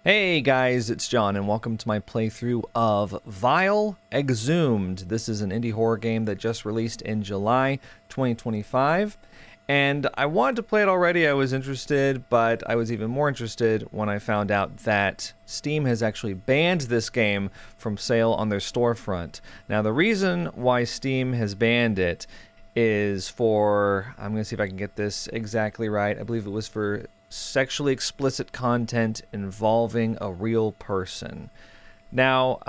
Hey guys, it's John, and welcome to my playthrough of Vile Exhumed. This is an indie horror game that just released in July 2025, and I wanted to play it already. I was interested, but I was even more interested when I found out that Steam has actually banned this game from sale on their storefront. Now, the reason why Steam has banned it is for, I'm going to see if I can get this exactly right, I believe it was for sexually explicit content involving a real person. Now,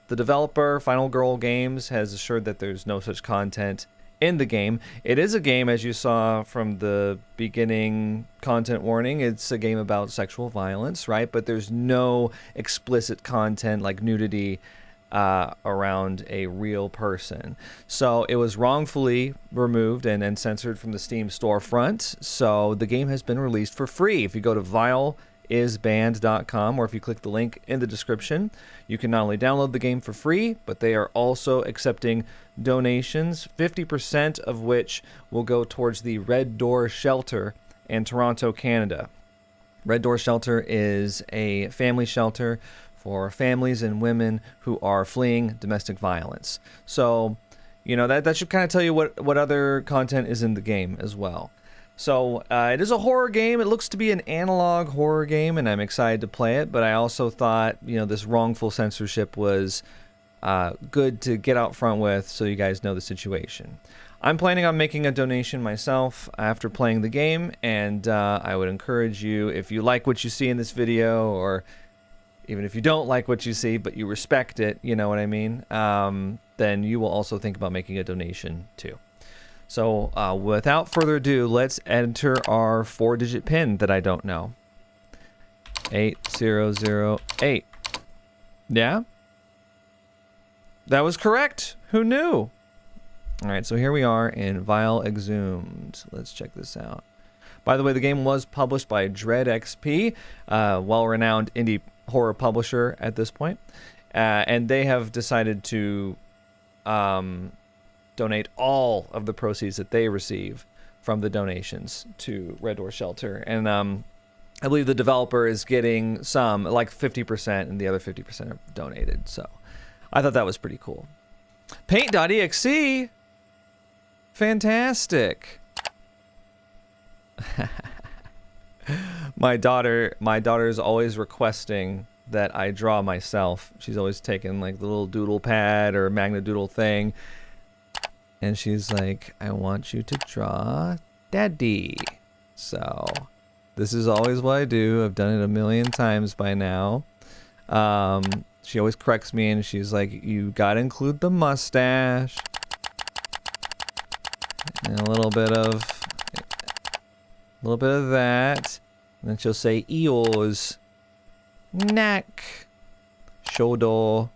the developer, Final Girl Games, has assured that there's no such content in the game. It is a game, as you saw from the beginning content warning, it's a game about sexual violence, right? But there's no explicit content like nudity around a real person. So it was wrongfully removed and censored from the Steam storefront. So the game has been released for free. If you go to vileisbanned.com, or if you click the link in the description, you can not only download the game for free, but they are also accepting donations, 50% of which will go towards the Red Door Shelter in Toronto, Canada. Red Door Shelter is a family shelter for families and women who are fleeing domestic violence. So, you know, that should kind of tell you what other content is in the game as well. So, it is a horror game. It looks to be an analog horror game, and I'm excited to play it, but I also thought, you know, this wrongful censorship was good to get out front with so you guys know the situation. I'm planning on making a donation myself after playing the game, and I would encourage you, if you like what you see in this video, or even if you don't like what you see, but you respect it, you know what I mean, then you will also think about making a donation too. So without further ado, let's enter our 4-digit PIN that I don't know. 8008. Yeah? That was correct. Who knew? All right, so here we are in Vile Exhumed. Let's check this out. By the way, the game was published by Dread XP, well-renowned indie horror publisher at this point, and they have decided to donate all of the proceeds that they receive from the donations to Red Door Shelter. And I believe the developer is getting some, like 50%, and the other 50% are donated. So I thought that was pretty cool. Paint.exe, fantastic. My daughter's always requesting that I draw myself. She's always taken like the little doodle pad or magna doodle thing, and she's like, I want you to draw Daddy. So this is always what I do. I've done it a million times by now. She always corrects me, and she's like, you gotta include the mustache and a little bit of that, and then she'll say ears, neck, shoulder,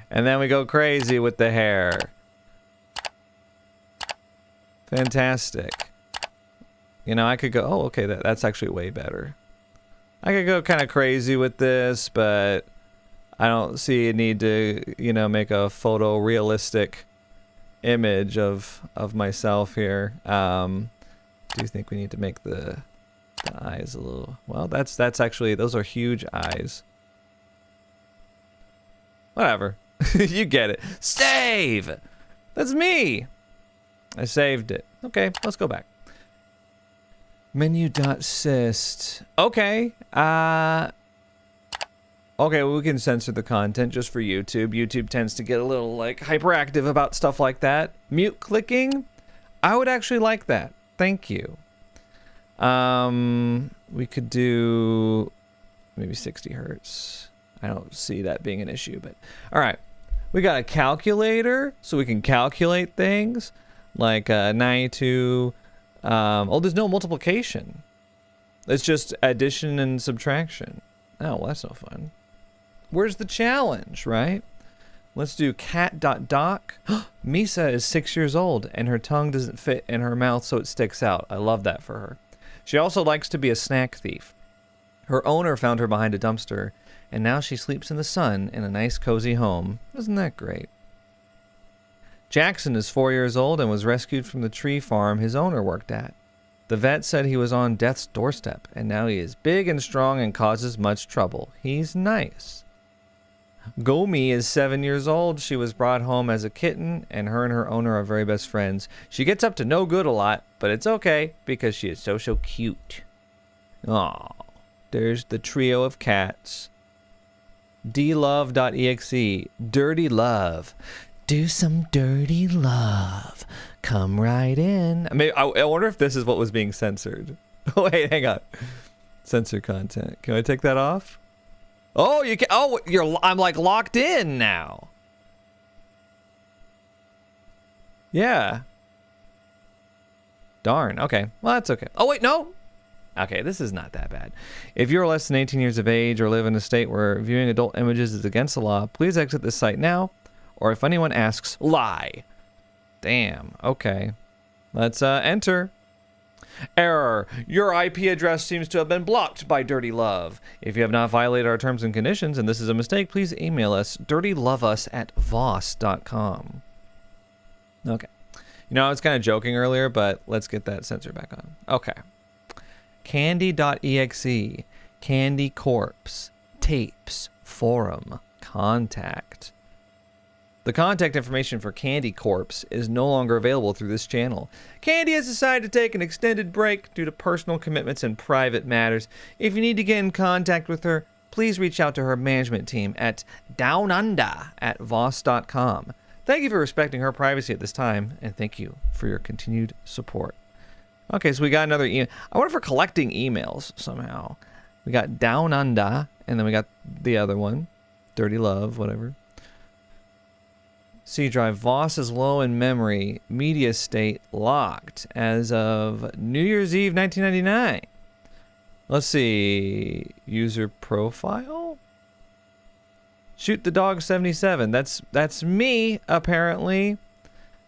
and then we go crazy with the hair. Fantastic. You know, I could go, oh, okay, that's actually way better. I could go kind of crazy with this, but I don't see a need to, you know, make a photorealistic image of myself here. Do you think we need to make the eyes a little, well, that's actually, those are huge eyes. Whatever. You get it. Save! That's me! I saved it. Okay, let's go back. Menu.syst. Okay. Okay, well, we can censor the content just for YouTube. YouTube tends to get a little, like, hyperactive about stuff like that. Mute clicking? I would actually like that. Thank you. We could do maybe 60 hertz. I don't see that being an issue, but all right. We got a calculator, so we can calculate things like 92. Oh, there's no multiplication. It's just addition and subtraction. Oh, well, that's no fun. Where's the challenge, right? Let's do cat.doc. Misa is 6 years old, and her tongue doesn't fit in her mouth, so it sticks out. I love that for her. She also likes to be a snack thief. Her owner found her behind a dumpster, and now she sleeps in the sun in a nice, cozy home. Isn't that great? Jackson is 4 years old and was rescued from the tree farm his owner worked at. The vet said he was on death's doorstep, and now he is big and strong and causes much trouble. He's nice. Gomi is 7 years old. She was brought home as a kitten, and her owner are very best friends. She gets up to no good a lot, but it's okay because she is so cute. Aw, there's the trio of cats. dlove.exe, dirty love. Do some dirty love. Come right in. I wonder if this is what was being censored. Oh, wait, hang on. Censor content. Can I take that off? Oh, you can. Oh, I'm like locked in now. Yeah. Darn. Okay. Well, that's okay. Oh, wait, no. Okay, this is not that bad. If you're less than 18 years of age or live in a state where viewing adult images is against the law, please exit this site now. Or if anyone asks, lie. Damn. Okay. Let's enter. Error. Your IP address seems to have been blocked by Dirty Love. If you have not violated our terms and conditions and this is a mistake, please email us dirtyloveus@voss.com. Okay. You know, I was kind of joking earlier, but let's get that censor back on. Okay. Candy.exe, Candy Corpse, Tapes, Forum, Contact. The contact information for Candy Corpse is no longer available through this channel. Candy has decided to take an extended break due to personal commitments and private matters. If you need to get in contact with her, please reach out to her management team at downunda@voss.com. Thank you for respecting her privacy at this time, and thank you for your continued support. Okay, so we got another email. I wonder if we're collecting emails somehow. We got Down Under, and then we got the other one, Dirty Love, whatever. C drive. Voss is low in memory. Media state locked as of New Year's Eve 1999. Let's see. User profile? Shoot the dog 77. That's me, apparently.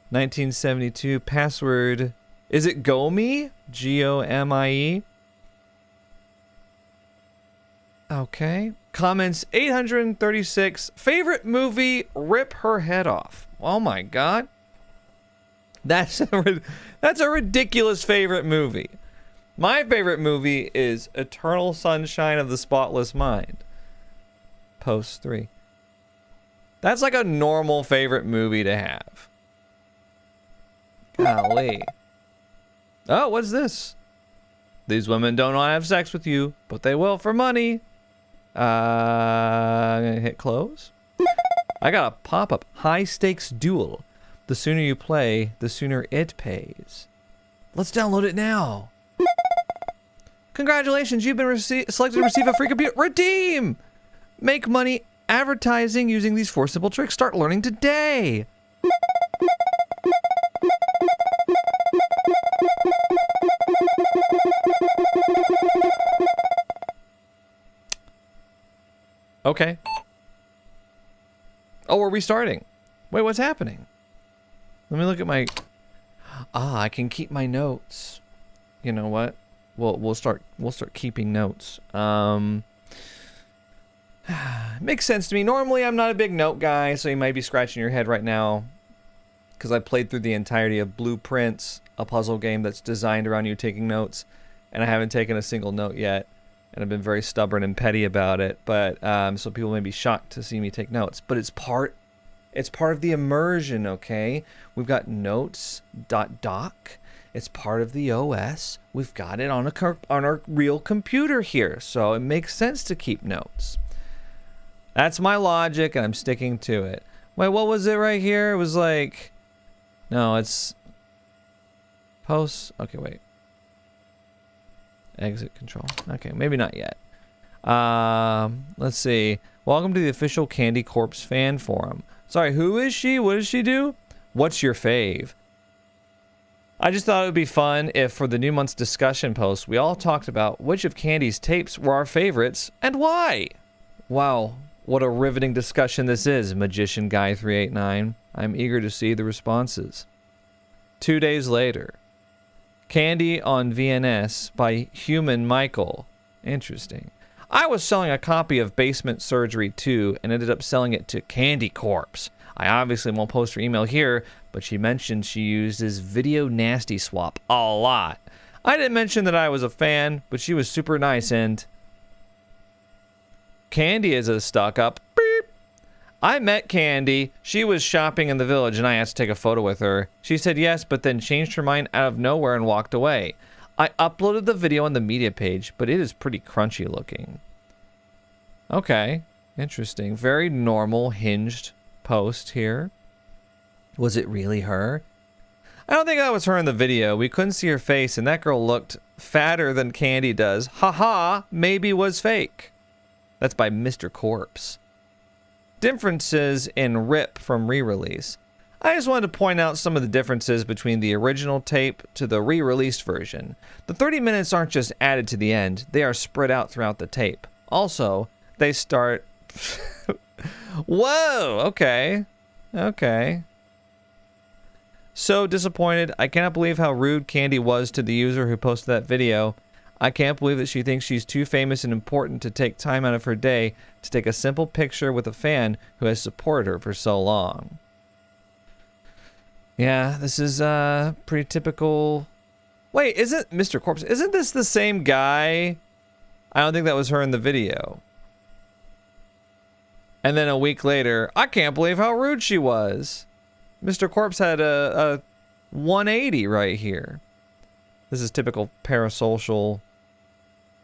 1972. Password. Is it Gomi? Gomie? Okay. Comments 836. Favorite movie, Rip Her Head Off. Oh my god. That's a ridiculous favorite movie. My favorite movie is Eternal Sunshine of the Spotless Mind. Post 3. That's like a normal favorite movie to have. Golly. Oh, what's this? These women don't want to have sex with you, but they will for money. I'm gonna hit close. I got a pop-up. High stakes duel. The sooner you play, the sooner it pays. Let's download it now. Congratulations, you've been selected to receive a free computer. Redeem! Make money advertising using these 4 simple tricks. Start learning today. Okay. Oh, we're restarting. Wait, what's happening? Let me look at my... Ah, I can keep my notes. You know what? We'll start keeping notes. Makes sense to me. Normally, I'm not a big note guy, so you might be scratching your head right now. Because I played through the entirety of Blueprints, a puzzle game that's designed around you taking notes. And I haven't taken a single note yet. And I've been very stubborn and petty about it, but so people may be shocked to see me take notes. But it's part of the immersion, okay? We've got notes.doc. It's part of the OS. We've got it on our real computer here, so it makes sense to keep notes. That's my logic, and I'm sticking to it. Wait, what was it right here? It was like, no, it's posts. Okay, wait. Exit control. Okay, maybe not yet. Let's see. Welcome to the official Candy Corpse fan forum. Sorry, who is she? What does she do? What's your fave? I just thought it would be fun if for the new month's discussion post, we all talked about which of Candy's tapes were our favorites and why. Wow, what a riveting discussion this is, Magician Guy 389. I'm eager to see the responses. 2 days later. Candy on VNS by Human Michael. Interesting. I was selling a copy of Basement Surgery 2 and ended up selling it to Candy Corpse. I obviously won't post her email here, but she mentioned she uses Video Nasty Swap a lot. I didn't mention that I was a fan, but she was super nice, and Candy is a stuck-up. Beep. I met Candy. She was shopping in the village, and I asked to take a photo with her. She said yes, but then changed her mind out of nowhere and walked away. I uploaded the video on the media page, but it is pretty crunchy looking. Okay, interesting. Very normal, hinged post here. Was it really her? I don't think that was her in the video. We couldn't see her face, and that girl looked fatter than Candy does. Haha, maybe was fake. That's by Mr. Corpse. Differences in RIP from re-release. I just wanted to point out some of the differences between the original tape to the re-released version. The 30 minutes aren't just added to the end, they are spread out throughout the tape. Also, they start... Whoa, okay. Okay. So disappointed. I cannot believe how rude Candy was to the user who posted that video. I can't believe that she thinks she's too famous and important to take time out of her day to take a simple picture with a fan who has supported her for so long. Yeah, this is pretty typical. Wait, isn't Mr. Corpse, isn't this the same guy? I don't think that was her in the video. And then a week later, I can't believe how rude she was. Mr. Corpse had a 180 right here. This is typical parasocial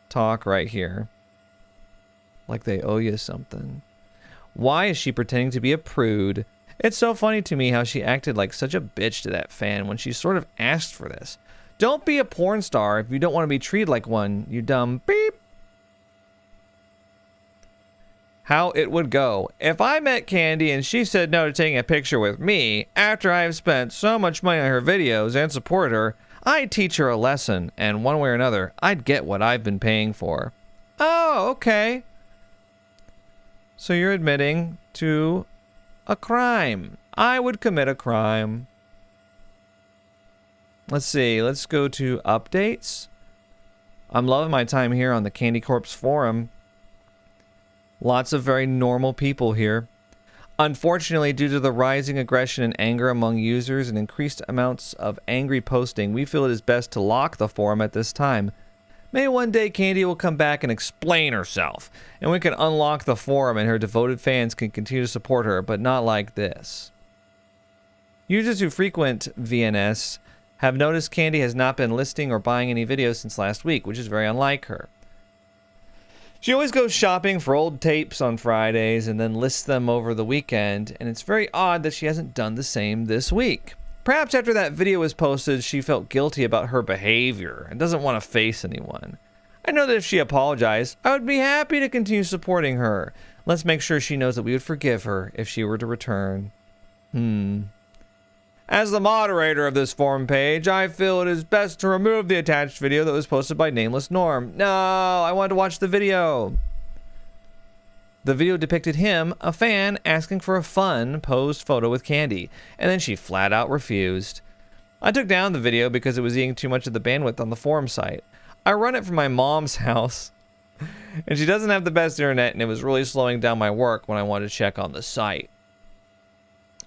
talk right here. Like they owe you something. Why is she pretending to be a prude? It's so funny to me how she acted like such a bitch to that fan when she sort of asked for this. Don't be a porn star if you don't want to be treated like one, you dumb beep. How it would go. If I met Candy and she said no to taking a picture with me, after I have spent so much money on her videos and support her, I'd teach her a lesson, and one way or another, I'd get what I've been paying for. Oh, okay. So you're admitting to a crime. I would commit a crime. Let's see. Let's go to updates. I'm loving my time here on the Candy Corpse forum. Lots of very normal people here. Unfortunately, due to the rising aggression and anger among users and increased amounts of angry posting, we feel it is best to lock the forum at this time. Maybe one day Candy will come back and explain herself, and we can unlock the forum and her devoted fans can continue to support her, but not like this. Users who frequent VNS have noticed Candy has not been listing or buying any videos since last week, which is very unlike her. She always goes shopping for old tapes on Fridays and then lists them over the weekend, and it's very odd that she hasn't done the same this week. Perhaps after that video was posted, she felt guilty about her behavior and doesn't want to face anyone. I know that if she apologized, I would be happy to continue supporting her. Let's make sure she knows that we would forgive her if she were to return. As the moderator of this forum page, I feel it is best to remove the attached video that was posted by Nameless Norm. No, I wanted to watch the video. The video depicted him, a fan, asking for a fun posed photo with Candy, and then she flat out refused. I took down the video because it was eating too much of the bandwidth on the forum site. I run it from my mom's house, and she doesn't have the best internet, and it was really slowing down my work when I wanted to check on the site.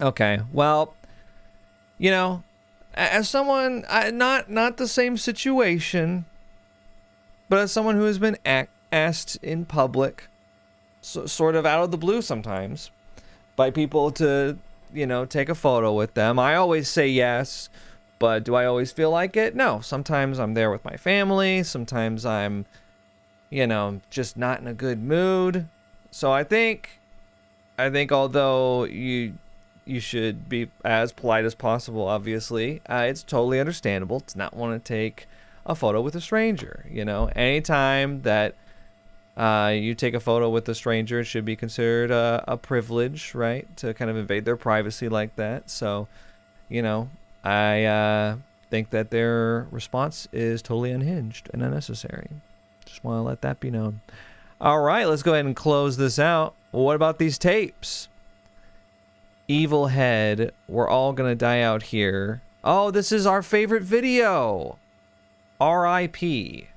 Okay, well, you know, as someone, not the same situation, but as someone who has been asked in public, sort of out of the blue sometimes, by people to, you know, take a photo with them, I always say yes, but do I always feel like it? No. Sometimes I'm there with my family, sometimes I'm, you know, just not in a good mood. So I think although you should be as polite as possible, obviously. It's totally understandable to not want to take a photo with a stranger. You know, anytime that you take a photo with a stranger, it should be considered a privilege, right? To kind of invade their privacy like that. So, you know, I think that their response is totally unhinged and unnecessary. Just want to let that be known. All right, let's go ahead and close this out. Well, what about these tapes? Evil Head, we're all gonna die out here. Oh, this is our favorite video. R.I.P.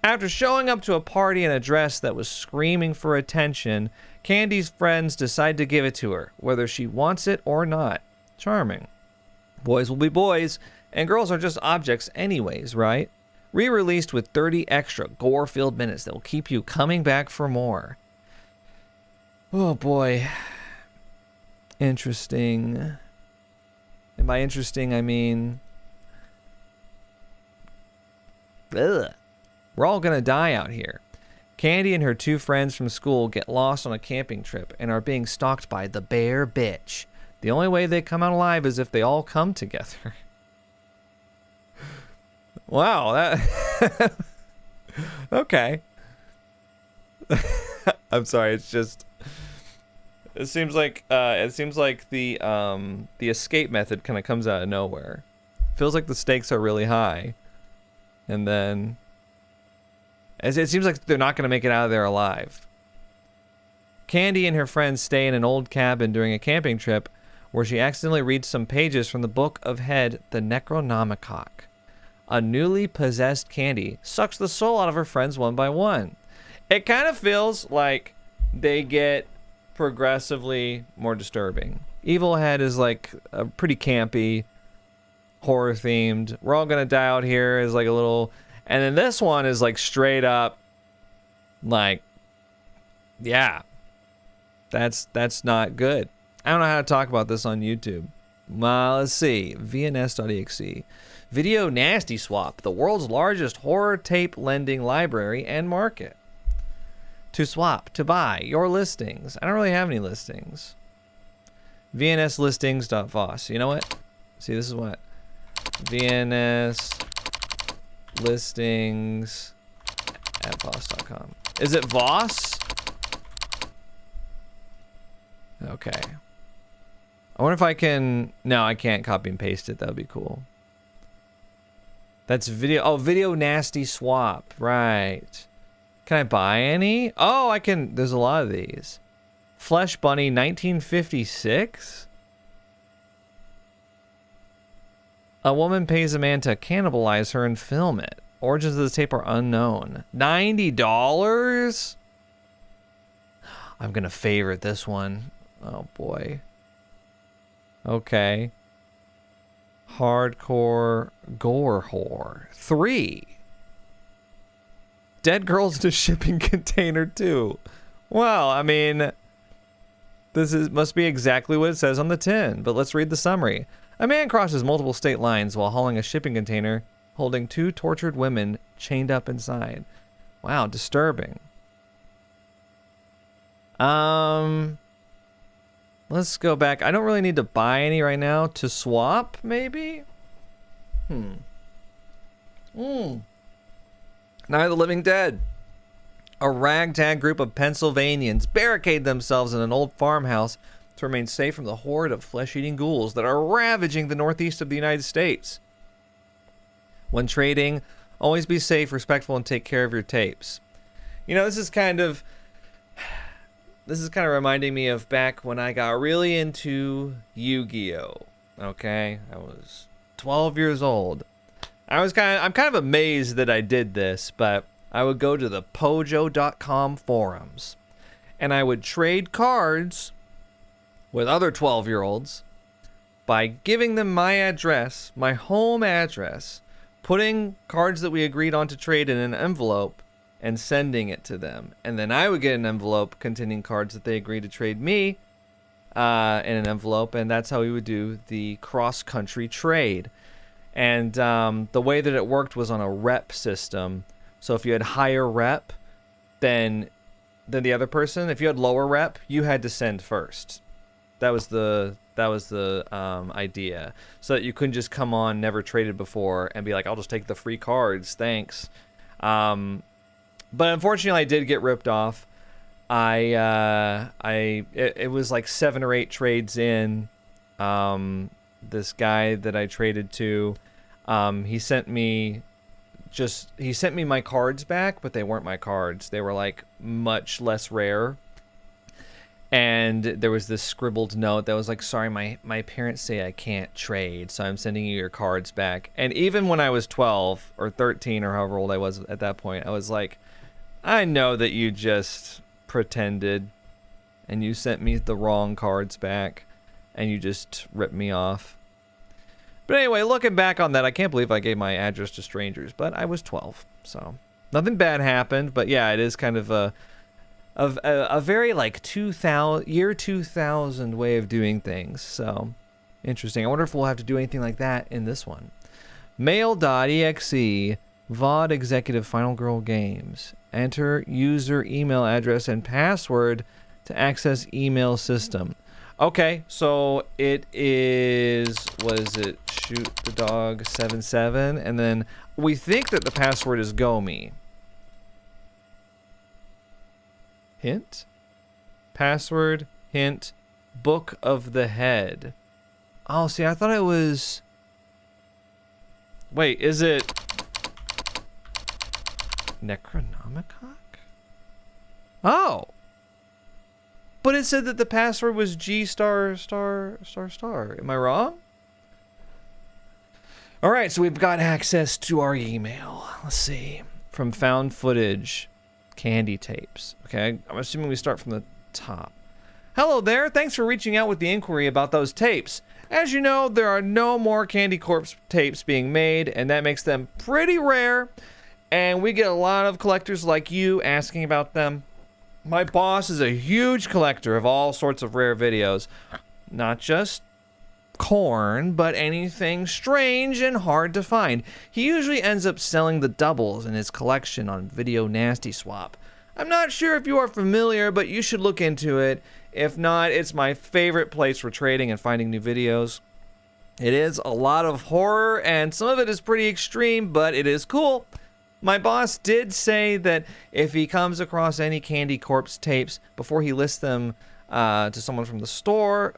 After showing up to a party in a dress that was screaming for attention, Candy's friends decide to give it to her, whether she wants it or not. Charming. Boys will be boys. And girls are just objects anyways, right? Re-released with 30 extra gore-filled minutes that will keep you coming back for more. Oh boy. Interesting. And by interesting, I mean... ugh. We're all gonna die out here. Candy and her 2 friends from school get lost on a camping trip and are being stalked by the bear bitch. The only way they come out alive is if they all come together. Wow, that... okay. I'm sorry, it's just... It seems like the escape method kind of comes out of nowhere. Feels like the stakes are really high. And then... it seems like they're not going to make it out of there alive. Candy and her friends stay in an old cabin during a camping trip where she accidentally reads some pages from the Book of Head, the Necronomicon. A newly possessed Candy sucks the soul out of her friends one by one. It kind of feels like they get progressively more disturbing. Evil Head is like a pretty campy, horror themed. We're all gonna die out here is like a little, and then this one is like straight up, like, yeah, that's not good. I don't know how to talk about this on YouTube. Well, let's see. VNS.exe. Video Nasty Swap, the world's largest horror tape lending library and market. To swap, to buy, your listings. I don't really have any listings. VNSlistings.voss. You know what? See, this is what? VNS listings at voss.com. Is it Voss? Okay. I wonder if I can... No, I can't copy and paste it. That would be cool. That's video... Oh, Video Nasty Swap. Right. Can I buy any? Oh, I can... There's a lot of these. Flesh Bunny 1956? A woman pays a man to cannibalize her and film it. Origins of the tape are unknown. $90? I'm gonna favorite this one. Oh boy. Okay. Hardcore gore whore. 3. Dead girls in a shipping container 2. Well, I mean, must be exactly what it says on the tin, but let's read the summary. A man crosses multiple state lines while hauling a shipping container holding 2 tortured women chained up inside. Wow, disturbing. Let's go back. I don't really need to buy any right now. To swap, maybe? Night of the Living Dead. A ragtag group of Pennsylvanians barricade themselves in an old farmhouse to remain safe from the horde of flesh-eating ghouls that are ravaging the northeast of the United States. When trading, always be safe, respectful, and take care of your tapes. You know, this is kind of reminding me of back when I got really into Yu-Gi-Oh! Okay? I was 12 years old. I'm kind of amazed that I did this, but I would go to the Pojo.com forums, and I would trade cards with other 12-year-olds by giving them my address, my home address, putting cards that we agreed on to trade in an envelope, and sending it to them. And then I would get an envelope containing cards that they agreed to trade me in an envelope, and that's how we would do the cross-country trade. And the way that it worked was on a rep system. So if you had higher rep than the other person, if you had lower rep, you had to send first. That was the idea. So that you couldn't just come on, never traded before, and be like, I'll just take the free cards, thanks. But unfortunately, I did get ripped off. It was like 7 or 8 trades in. This guy that I traded to, he sent me my cards back, but they weren't my cards. They were like much less rare. And there was this scribbled note that was like, sorry, my parents say I can't trade, so I'm sending you your cards back. And even when I was 12 or 13 or however old I was at that point, I was like, I know that you just pretended and you sent me the wrong cards back and you just ripped me off. But anyway, looking back on that, I can't believe I gave my address to strangers, but I was 12, so nothing bad happened. But yeah, it is kind of a very like 2000 way of doing things. So interesting. I wonder if we'll have to do anything like that in this one. Mail.exe VOD Executive Final Girl Games. Enter user email address and password to access email system. Okay, so it is, what is it? Shoot the dog 77, and then we think that the password is GoMe. Hint? Password, hint, Book of the Head. Oh, see, I thought it was... Wait, is it... Necronomicon? Oh! But it said that the password was G star star star star. Am I wrong? All right, so we've got access to our email. Let's see. From found footage, candy tapes. Okay, I'm assuming we start from the top. Hello there. Thanks for reaching out with the inquiry about those tapes. As you know, there are no more Candy Corpse tapes being made, and that makes them pretty rare. And we get a lot of collectors like you asking about them. My boss is a huge collector of all sorts of rare videos. Not just corn, but anything strange and hard to find. He usually ends up selling the doubles in his collection on Video Nasty Swap. I'm not sure if you are familiar, but you should look into it. If not, it's my favorite place for trading and finding new videos. It is a lot of horror, and some of it is pretty extreme, but it is cool. My boss did say that if he comes across any Candy Corpse tapes before he lists them to someone from the store,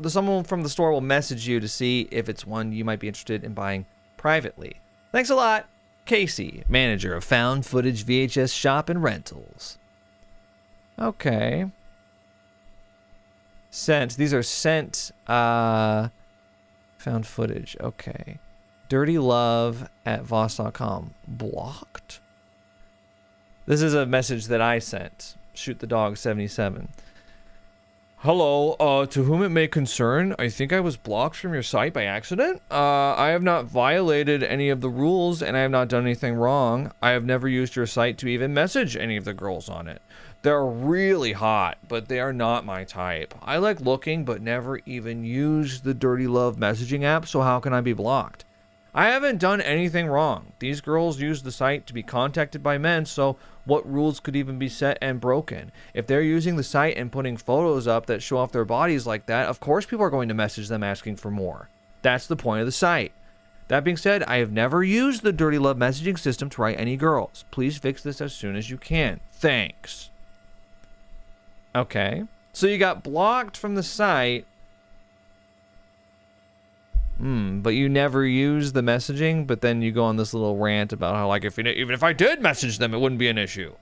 someone from the store will message you to see if it's one you might be interested in buying privately. Thanks a lot, Casey, manager of Found Footage VHS Shop and Rentals. Okay. Sent. These are sent. Found footage. Okay. Dirty Love at Voss.com. Blocked? This is a message that I sent. Shoot the dog 77. Hello, to whom it may concern, I think I was blocked from your site by accident. I have not violated any of the rules and I have not done anything wrong. I have never used your site to even message any of the girls on it. They're really hot, but they are not my type. I like looking, but never even used the Dirty Love messaging app, so how can I be blocked? I haven't done anything wrong. These girls use the site to be contacted by men, so what rules could even be set and broken? If they're using the site and putting photos up that show off their bodies like that, of course people are going to message them asking for more. That's the point of the site. That being said, I have never used the Dirty Love messaging system to write any girls. Please fix this as soon as you can. Thanks. Okay. So you got blocked from the site. But you never use the messaging, but then you go on this little rant about how, like, even if I did message them, it wouldn't be an issue.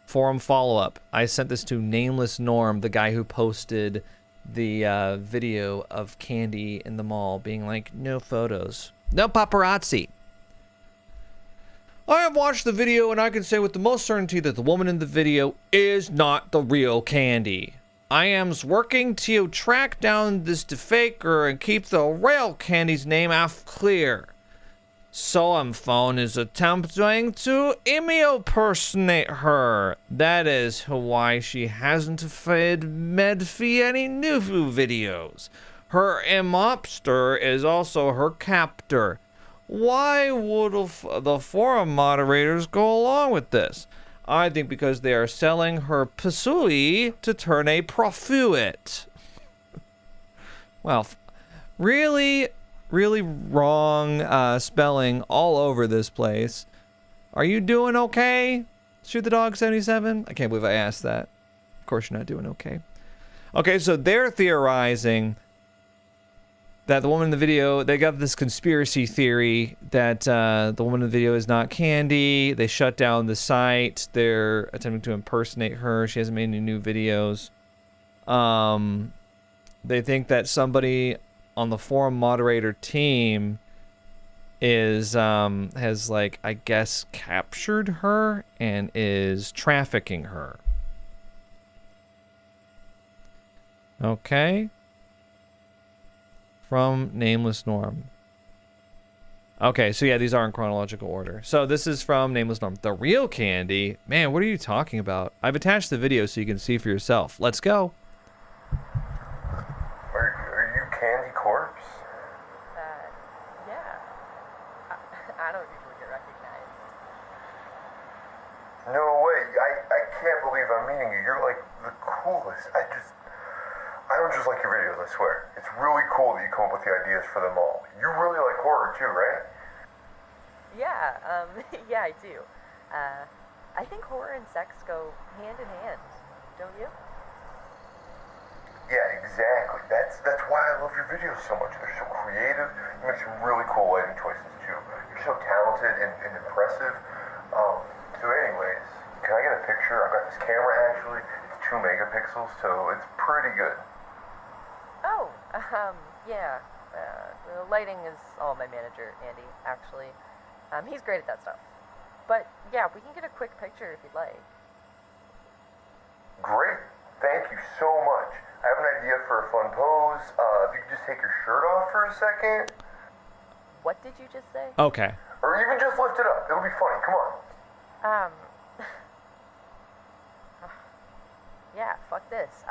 Forum follow-up. I sent this to Nameless Norm, the guy who posted the video of Candy in the mall, being like, no photos. No paparazzi. I have watched the video, and I can say with the most certainty that the woman in the video is not the real Candy. I am working to track down this defaker and keep the real Candy's name off clear. Soam Phone is attempting to impersonate her. That is why she hasn't fed Medfee any new videos. Her mobster is also her captor. Why would the forum moderators go along with this? I think because they are selling her pasui to turn a profit. Well, really, really wrong spelling all over this place. Are you doing okay? Shoot the dog 77? I can't believe I asked that. Of course you're not doing okay. Okay, so they're theorizing that the woman in the video, they got this conspiracy theory that the woman in the video is not Candy. They shut down the site. They're attempting to impersonate her. She hasn't made any new videos. They think that somebody on the forum moderator team is has, like, I guess captured her and is trafficking her. Okay. From Nameless Norm. Okay, so yeah, these are in chronological order. So this is from Nameless Norm. The real candy? Man, what are you talking about? I've attached the video so you can see for yourself. Let's go. Are you Candy Corpse? Yeah. I don't usually get recognized. No way. I can't believe I'm meeting you. You're like the coolest. I don't just like your videos, I swear. It's really cool that you come up with the ideas for them all. You really like horror too, right? Yeah, yeah, I do. I think horror and sex go hand in hand, don't you? Yeah, exactly. That's why I love your videos so much. They're so creative. You make some really cool lighting choices too. You're so talented and impressive. So anyways, can I get a picture? I've got this camera actually. It's 2 megapixels, so it's pretty good. Oh, yeah. The lighting is all my manager, Andy, actually. He's great at that stuff. But yeah, we can get a quick picture if you'd like. Great. Thank you so much. I have an idea for a fun pose. If you could just take your shirt off for a second. What did you just say? Okay. Or even just lift it up. It'll be funny. Come on. Yeah, fuck this.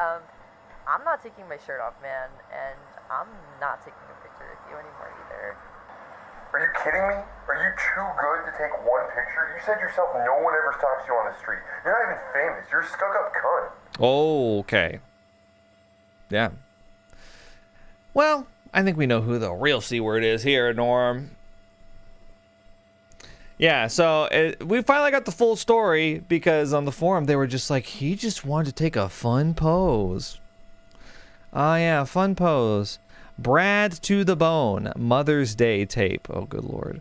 I'm not taking my shirt off, man, and I'm not taking a picture with you anymore either. Are you kidding me? Are you too good to take one picture? You said yourself no one ever stops you on the street. You're not even famous. You're a stuck-up cunt. Okay. Yeah. Well, I think we know who the real C word is here, Norm. Yeah, so we finally got the full story because on the forum they were just like, he just wanted to take a fun pose. Oh yeah, fun pose. Brad to the bone. Mother's Day tape. Oh, good lord.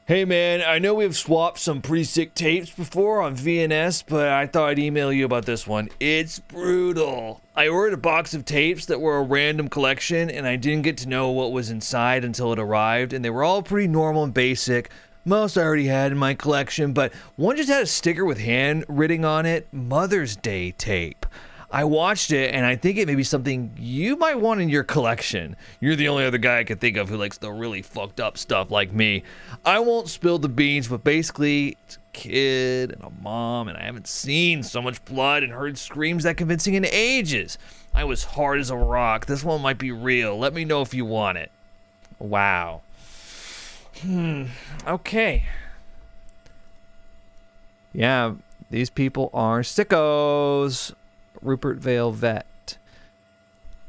Hey man, I know we've swapped some pretty sick tapes before on VNS, but I thought I'd email you about this one. It's brutal. I ordered a box of tapes that were a random collection, and I didn't get to know what was inside until it arrived, and they were all pretty normal and basic. Most I already had in my collection, but one just had a sticker with handwriting on it, Mother's Day tape. I watched it, and I think it may be something you might want in your collection. You're the only other guy I can think of who likes the really fucked up stuff like me. I won't spill the beans, but basically, it's a kid and a mom, and I haven't seen so much blood and heard screams that convincing in ages. I was hard as a rock. This one might be real. Let me know if you want it. Wow. Okay. Yeah, these people are sickos. Rupert Vale Vet.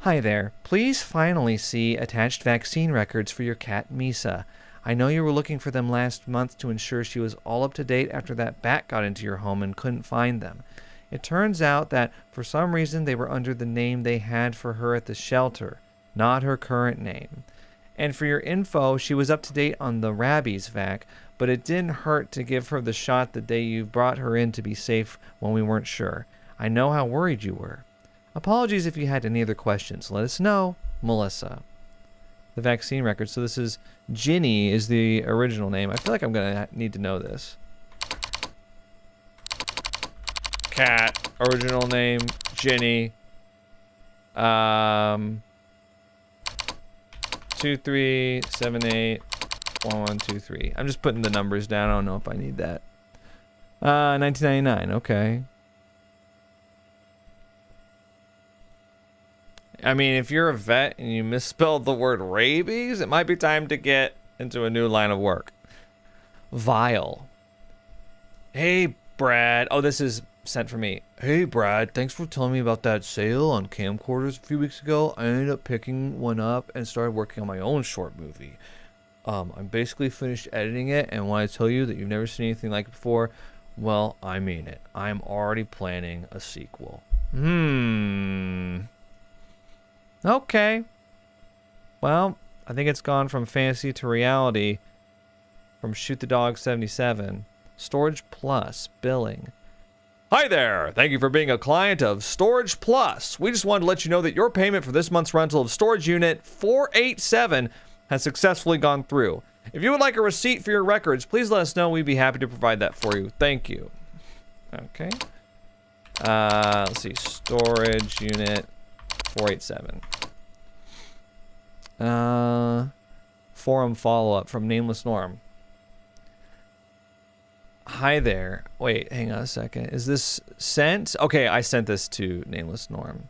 Hi there. Please finally see attached vaccine records for your cat Misa. I know you were looking for them last month to ensure she was all up to date after that bat got into your home and couldn't find them. It turns out that for some reason they were under the name they had for her at the shelter, not her current name. And for your info, she was up to date on the rabies vac, but it didn't hurt to give her the shot the day you brought her in to be safe when we weren't sure. I know how worried you were. Apologies if you had any other questions. Let us know, Melissa. The vaccine record. So this is Ginny is the original name. I feel like I'm going to need to know this. Cat. Original name, Ginny. 23781123. I'm just putting the numbers down. I don't know if I need that. 1999. Okay. I mean, if you're a vet and you misspelled the word rabies, it might be time to get into a new line of work. Vile. Hey, Brad. Oh, this is sent for me. Hey, Brad. Thanks for telling me about that sale on camcorders a few weeks ago. I ended up picking one up and started working on my own short movie. I'm basically finished editing it, and when I tell you that you've never seen anything like it before, well, I mean it. I'm already planning a sequel. Okay. Well, I think it's gone from fantasy to reality. From Shoot the Dog 77. Storage Plus billing. Hi there. Thank you for being a client of Storage Plus. We just wanted to let you know that your payment for this month's rental of storage unit 487 has successfully gone through. If you would like a receipt for your records, please let us know. We'd be happy to provide that for you. Thank you. Okay. Let's see. Storage unit 487. Forum follow-up from Nameless Norm. Hi there. Wait, hang on a second. Is this sent? Okay, I sent this to Nameless Norm.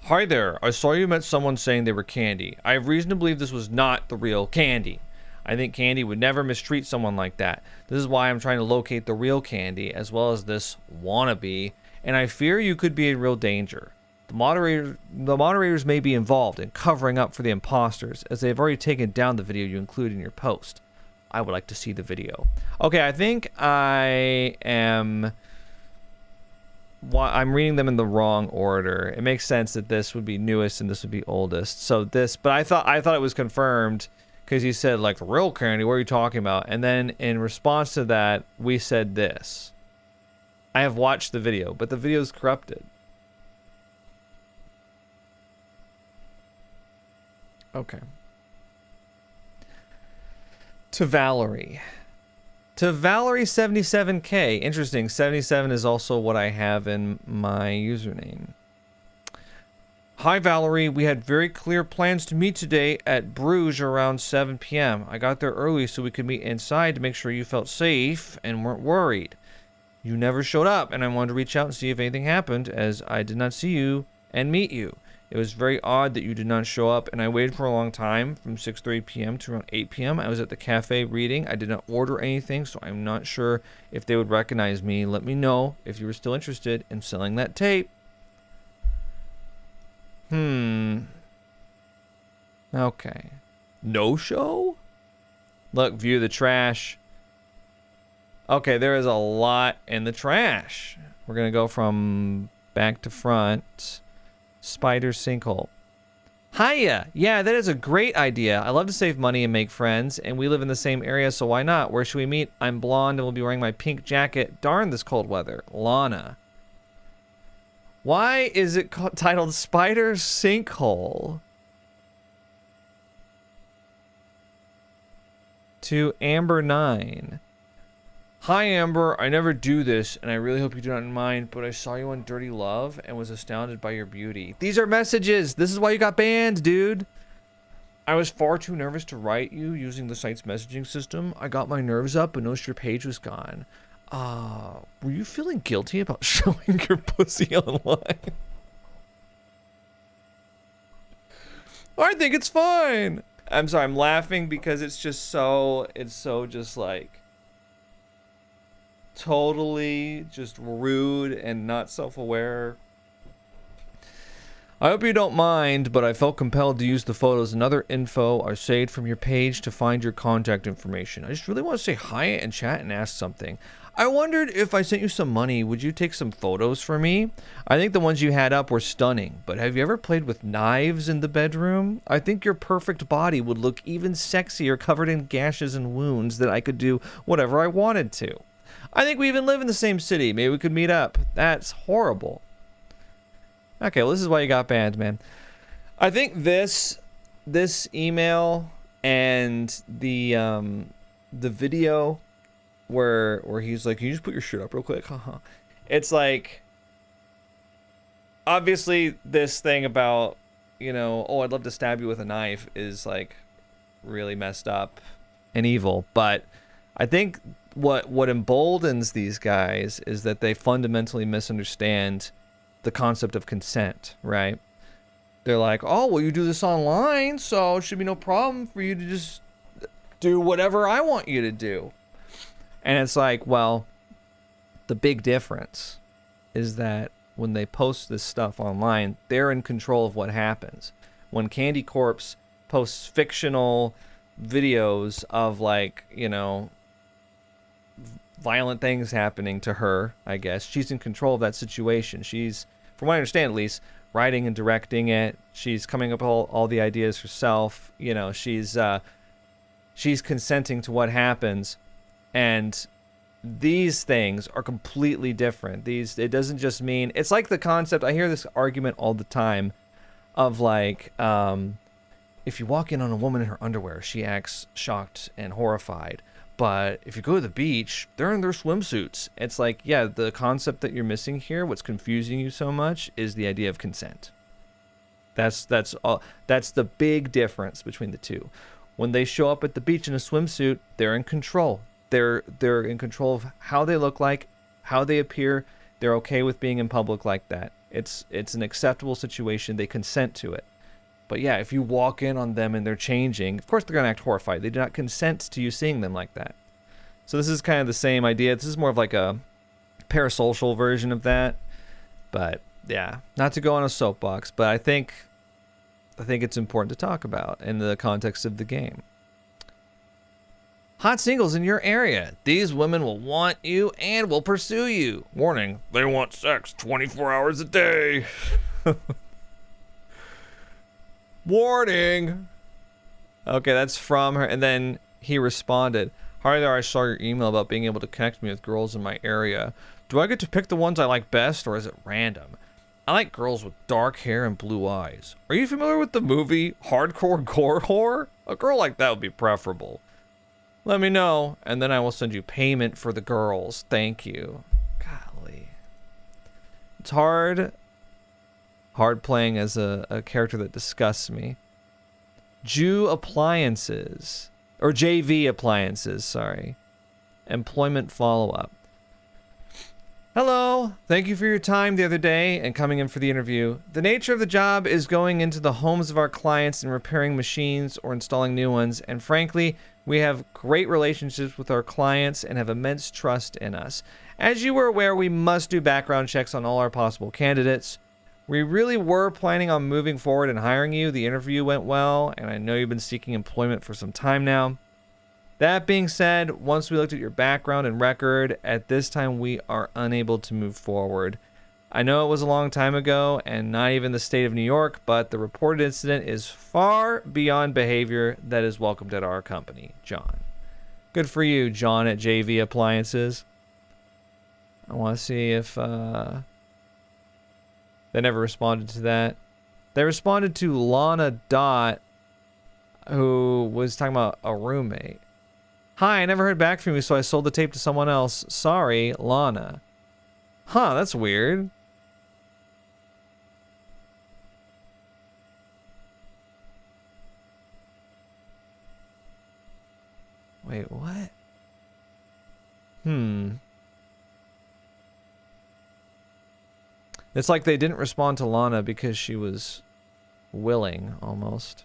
Hi there. I saw you met someone saying they were Candy. I have reason to believe this was not the real Candy. I think Candy would never mistreat someone like that. This is why I'm trying to locate the real Candy, as well as this wannabe, and I fear you could be in real danger. The moderators may be involved in covering up for the imposters, as they have already taken down the video you include in your post. I would like to see the video. Okay, I think I'm reading them in the wrong order. It makes sense that this would be newest and this would be oldest. So this, but I thought it was confirmed because he said like real Candy. What are you talking about? And then in response to that, we said this. I have watched the video, but the video is corrupted. Okay. To Valerie. To Valerie 77K. Interesting. 77 is also what I have in my username. Hi Valerie, we had very clear plans to meet today at Bruges around 7 p.m. I got there early so we could meet inside to make sure you felt safe and weren't worried. You never showed up and I wanted to reach out and see if anything happened as I did not see you and meet you. It was very odd that you did not show up, and I waited for a long time, from 6:30 p.m. to around 8 p.m. I was at the cafe reading. I did not order anything, so I'm not sure if they would recognize me. Let me know if you were still interested in selling that tape. Okay. No show? Look, view the trash. Okay, there is a lot in the trash. We're going to go from back to front. Spider sinkhole. Hiya! Yeah, that is a great idea. I love to save money and make friends, and we live in the same area, so why not? Where should we meet? I'm blonde and will be wearing my pink jacket. Darn this cold weather. Lana. Why is it titled Spider Sinkhole? To Amber 9. Hi Amber, I never do this, and I really hope you do not mind, but I saw you on Dirty Love and was astounded by your beauty. These are messages! This is why you got banned, dude! I was far too nervous to write you using the site's messaging system. I got my nerves up and noticed your page was gone. Were you feeling guilty about showing your pussy online? I think it's fine! I'm sorry, I'm laughing because it's so just like... totally just rude and not self-aware. I hope you don't mind, but I felt compelled to use the photos and other info are saved from your page to find your contact information. I just really want to say hi and chat and ask something. I wondered if I sent you some money, would you take some photos for me? I think the ones you had up were stunning, but have you ever played with knives in the bedroom? I think your perfect body would look even sexier covered in gashes and wounds that I could do whatever I wanted to. I think we even live in the same city. Maybe we could meet up. That's horrible. Okay, well, this is why you got banned, man. I think this email and the video where he's like, "Can you just put your shirt up real quick?" It's like, obviously this thing about, you know, oh, I'd love to stab you with a knife is like really messed up and evil, but I think what emboldens these guys is that they fundamentally misunderstand the concept of consent, right? They're like, oh, well, you do this online, so it should be no problem for you to just do whatever I want you to do. And it's like, well, the big difference is that when they post this stuff online, they're in control of what happens. When Candy Corpse posts fictional videos of, like, you know, violent things happening to her, I guess, she's in control of that situation. She's, from what I understand at least, writing and directing it. She's coming up with all the ideas herself. You know, she's consenting to what happens. And these things are completely different. It doesn't just mean, it's like the concept, I hear this argument all the time of like, if you walk in on a woman in her underwear, she acts shocked and horrified. But if you go to the beach, they're in their swimsuits. It's like, yeah, the concept that you're missing here, what's confusing you so much, is the idea of consent. That's all. That's the big difference between the two. When they show up at the beach in a swimsuit, they're in control. They're in control of how they look like, how they appear. They're okay with being in public like that. It's an acceptable situation. They consent to it. But yeah, if you walk in on them and they're changing, of course they're going to act horrified. They do not consent to you seeing them like that. So this is kind of the same idea. This is more of like a parasocial version of that. But yeah, not to go on a soapbox, but I think it's important to talk about in the context of the game. Hot singles in your area. These women will want you and will pursue you. Warning, they want sex 24 hours a day. Warning. Okay, that's from her. And then he responded, "Hi there, I saw your email about being able to connect me with girls in my area. Do I get to pick the ones I like best, or is it random? I like girls with dark hair and blue eyes. Are you familiar with the movie Hardcore Gore Whore? A girl like that would be preferable. Let me know, and then I will send you payment for the girls. Thank you." Golly. It's hard playing as a character that disgusts me. Jew Appliances. Or JV Appliances, sorry. Employment follow-up. "Hello. Thank you for your time the other day and coming in for the interview. The nature of the job is going into the homes of our clients and repairing machines or installing new ones, and frankly, we have great relationships with our clients and have immense trust in us. As you were aware, we must do background checks on all our possible candidates. We really were planning on moving forward and hiring you. The interview went well, and I know you've been seeking employment for some time now. That being said, once we looked at your background and record, at this time we are unable to move forward. I know it was a long time ago and not even the state of New York, but the reported incident is far beyond behavior that is welcomed at our company. John." Good for you, John at JV Appliances. I want to see if they never responded to that. They responded to Lana Dot, who was talking about a roommate. "Hi, I never heard back from you, so I sold the tape to someone else. Sorry, Lana." Huh, that's weird. Wait, what? It's like they didn't respond to Lana because she was willing, almost.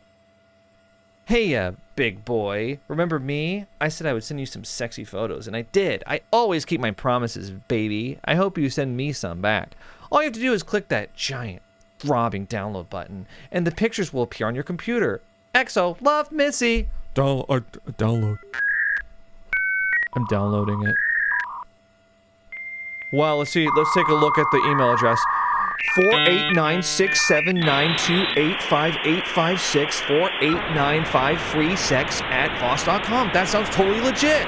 "Hey, big boy. Remember me? I said I would send you some sexy photos, and I did. I always keep my promises, baby. I hope you send me some back. All you have to do is click that giant, throbbing download button, and the pictures will appear on your computer. EXO, love, Missy." Download. I'm downloading it. Well, let's see. Let's take a look at the email address. 4896792858564 48953sex@voss.com. That sounds totally legit.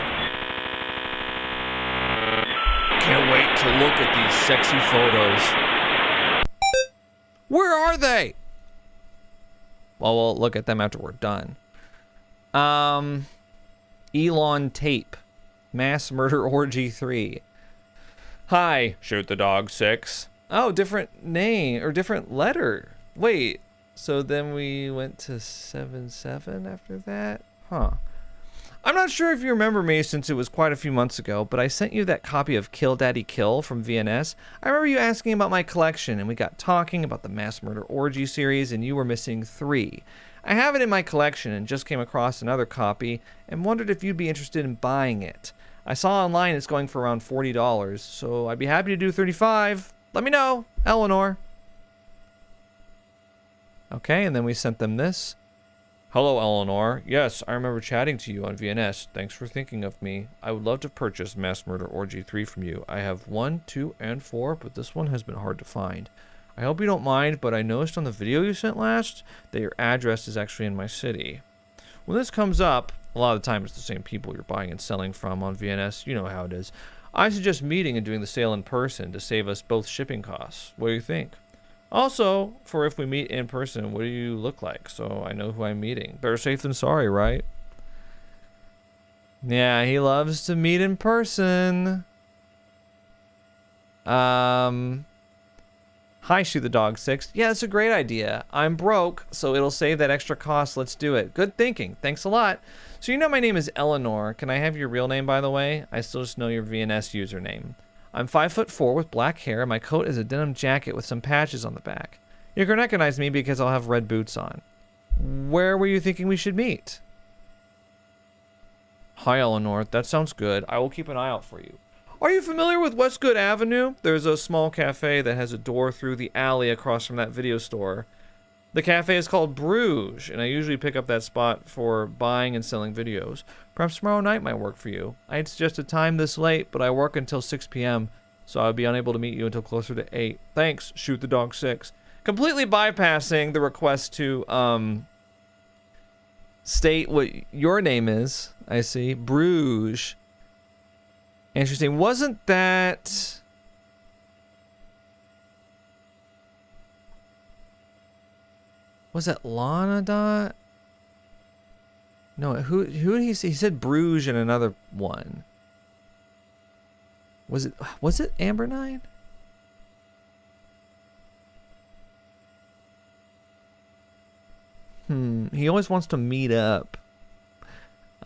Can't wait to look at these sexy photos. Where are they? Well, we'll look at them after we're done. Elon Tape. Mass Murder Orgy 3. "Hi, Shoot the Dog 6. Oh, different name, or different letter. Wait, so then we went to 77 after that? Huh. I'm not sure if you remember me since it was quite a few months ago, but I sent you that copy of Kill Daddy Kill from VNS. I remember you asking about my collection, and we got talking about the Mass Murder Orgy series, and you were missing 3. I have it in my collection and just came across another copy and wondered if you'd be interested in buying it. I saw online it's going for around $40, so I'd be happy to do $35. Let me know, Eleanor." Okay, and then we sent them this. "Hello, Eleanor. Yes, I remember chatting to you on VNS. Thanks for thinking of me. I would love to purchase Mass Murder Orgy 3 from you. I have 1, 2, and 4, but this one has been hard to find. I hope you don't mind, but I noticed on the video you sent last that your address is actually in my city. When this comes up, a lot of the time it's the same people you're buying and selling from on VNS. You know how it is. I suggest meeting and doing the sale in person to save us both shipping costs. What do you think? Also, for if we meet in person, what do you look like? So I know who I'm meeting. Better safe than sorry, right?" Yeah, he loves to meet in person. Hi, Hi, Shoot the Dog 6. Yeah, that's a great idea. I'm broke, so it'll save that extra cost. Let's do it. Good thinking. Thanks a lot. So you know my name is Eleanor. Can I have your real name, by the way? I still just know your VNS username. I'm 5'4" with black hair, and my coat is a denim jacket with some patches on the back. You can recognize me because I'll have red boots on. Where were you thinking we should meet? Hi, Eleanor. That sounds good. I will keep an eye out for you. Are you familiar with Westgood Avenue? There's a small cafe that has a door through the alley across from that video store. The cafe is called Bruges, and I usually pick up that spot for buying and selling videos. Perhaps tomorrow night might work for you. I'd suggest a time this late, but I work until 6 p.m., so I'll be unable to meet you until closer to 8. Thanks, Shoot the Dog 6. Completely bypassing the request to state what your name is. I see. Bruges. Interesting. Wasn't that... Was that Lana Dot? No, who did he say? He said Bruges in another one. Was it Amber 9? He always wants to meet up.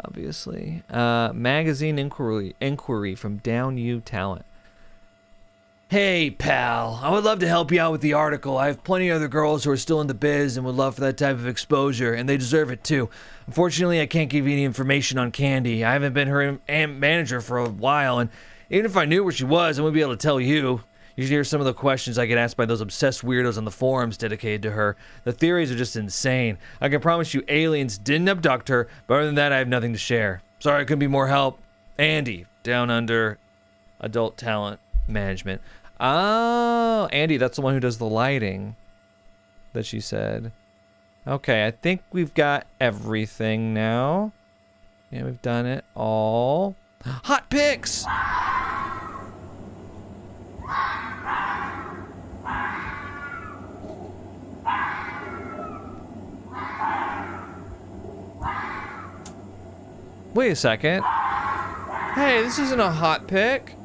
Obviously. Magazine inquiry from Down U Talent. Hey, pal. I would love to help you out with the article. I have plenty of other girls who are still in the biz and would love for that type of exposure, and they deserve it too. Unfortunately, I can't give you any information on Candy. I haven't been her manager for a while, and even if I knew where she was, I wouldn't be able to tell you. You should hear some of the questions I get asked by those obsessed weirdos on the forums dedicated to her. The theories are just insane. I can promise you aliens didn't abduct her, but other than that, I have nothing to share. Sorry I couldn't be more help. Andy, Down Under, Adult Talent Management. Oh, Andy, that's the one who does the lighting that she said. Okay, I think we've got everything now. Yeah, we've done it all. Hot picks! Wait a second. Hey, this isn't a hot pick.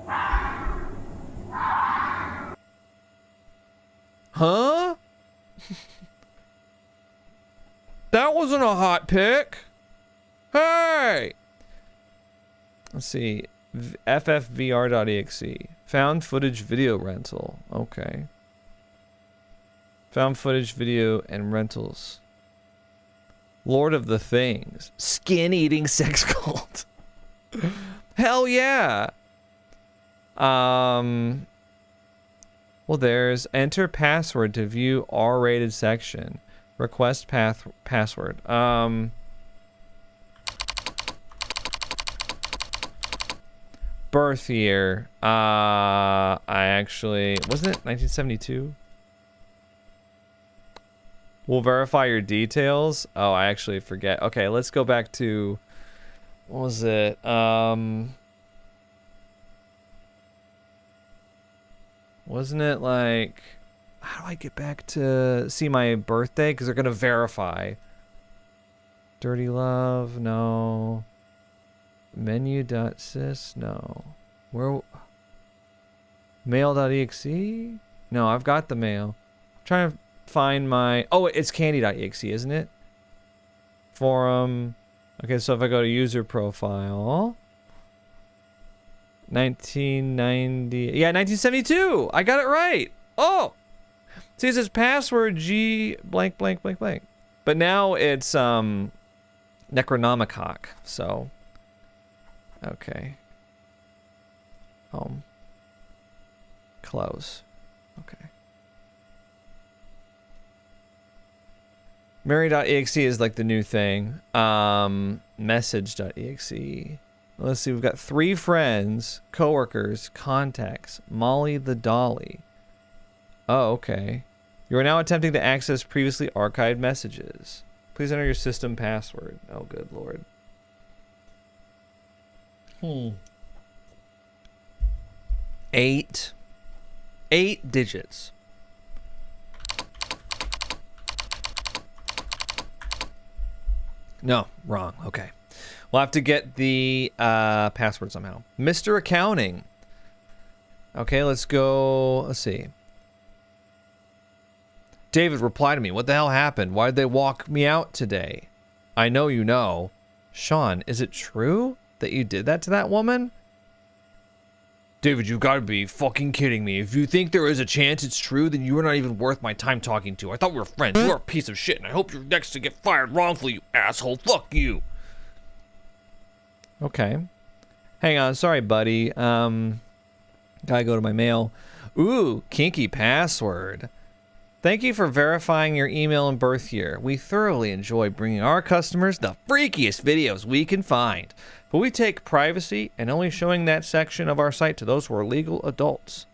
Huh? That wasn't a hot pick. Hey! Let's see. FFVR.exe. Found footage video rental. Okay. Found footage video and rentals. Lord of the Things. Skin eating sex cult. Hell yeah. Well, there's enter password to view R-rated section. Request password. Birth year. I actually, wasn't it 1972? We'll verify your details. Oh, I actually forget. Okay, let's go back to, what was it? Wasn't it like, how do I get back to see my birthday? Because they're going to verify. Dirty Love, no. Menu.sys, no. Where? Mail.exe? No, I've got the mail. I'm trying to find my, oh, it's candy.exe, isn't it? Forum. Okay, so if I go to user profile, 1990, yeah, 1972. I got it right. Oh, see, it says password G blank blank blank blank, but now it's Necronomicock. So, okay, home, close, okay. Mary.exe is like the new thing. Message.exe. Let's see, we've got 3 friends, coworkers, contacts, Molly the Dolly. Oh, okay. You are now attempting to access previously archived messages. Please enter your system password. Oh, good lord. 8 digits. No, wrong. Okay. We'll have to get the password somehow. Mr. Accounting. Okay, let's go. Let's see. David, reply to me. What the hell happened? Why'd they walk me out today? I know you know. Sean, is it true that you did that to that woman? David, you've got to be fucking kidding me. If you think there is a chance it's true, then you are not even worth my time talking to. I thought we were friends. You are a piece of shit, and I hope you're next to get fired wrongfully, you asshole. Fuck you. Okay. Hang on. Sorry, buddy. Gotta go to my mail. Ooh, kinky password. Thank you for verifying your email and birth year. We thoroughly enjoy bringing our customers the freakiest videos we can find. But we take privacy and only showing that section of our site to those who are legal adults.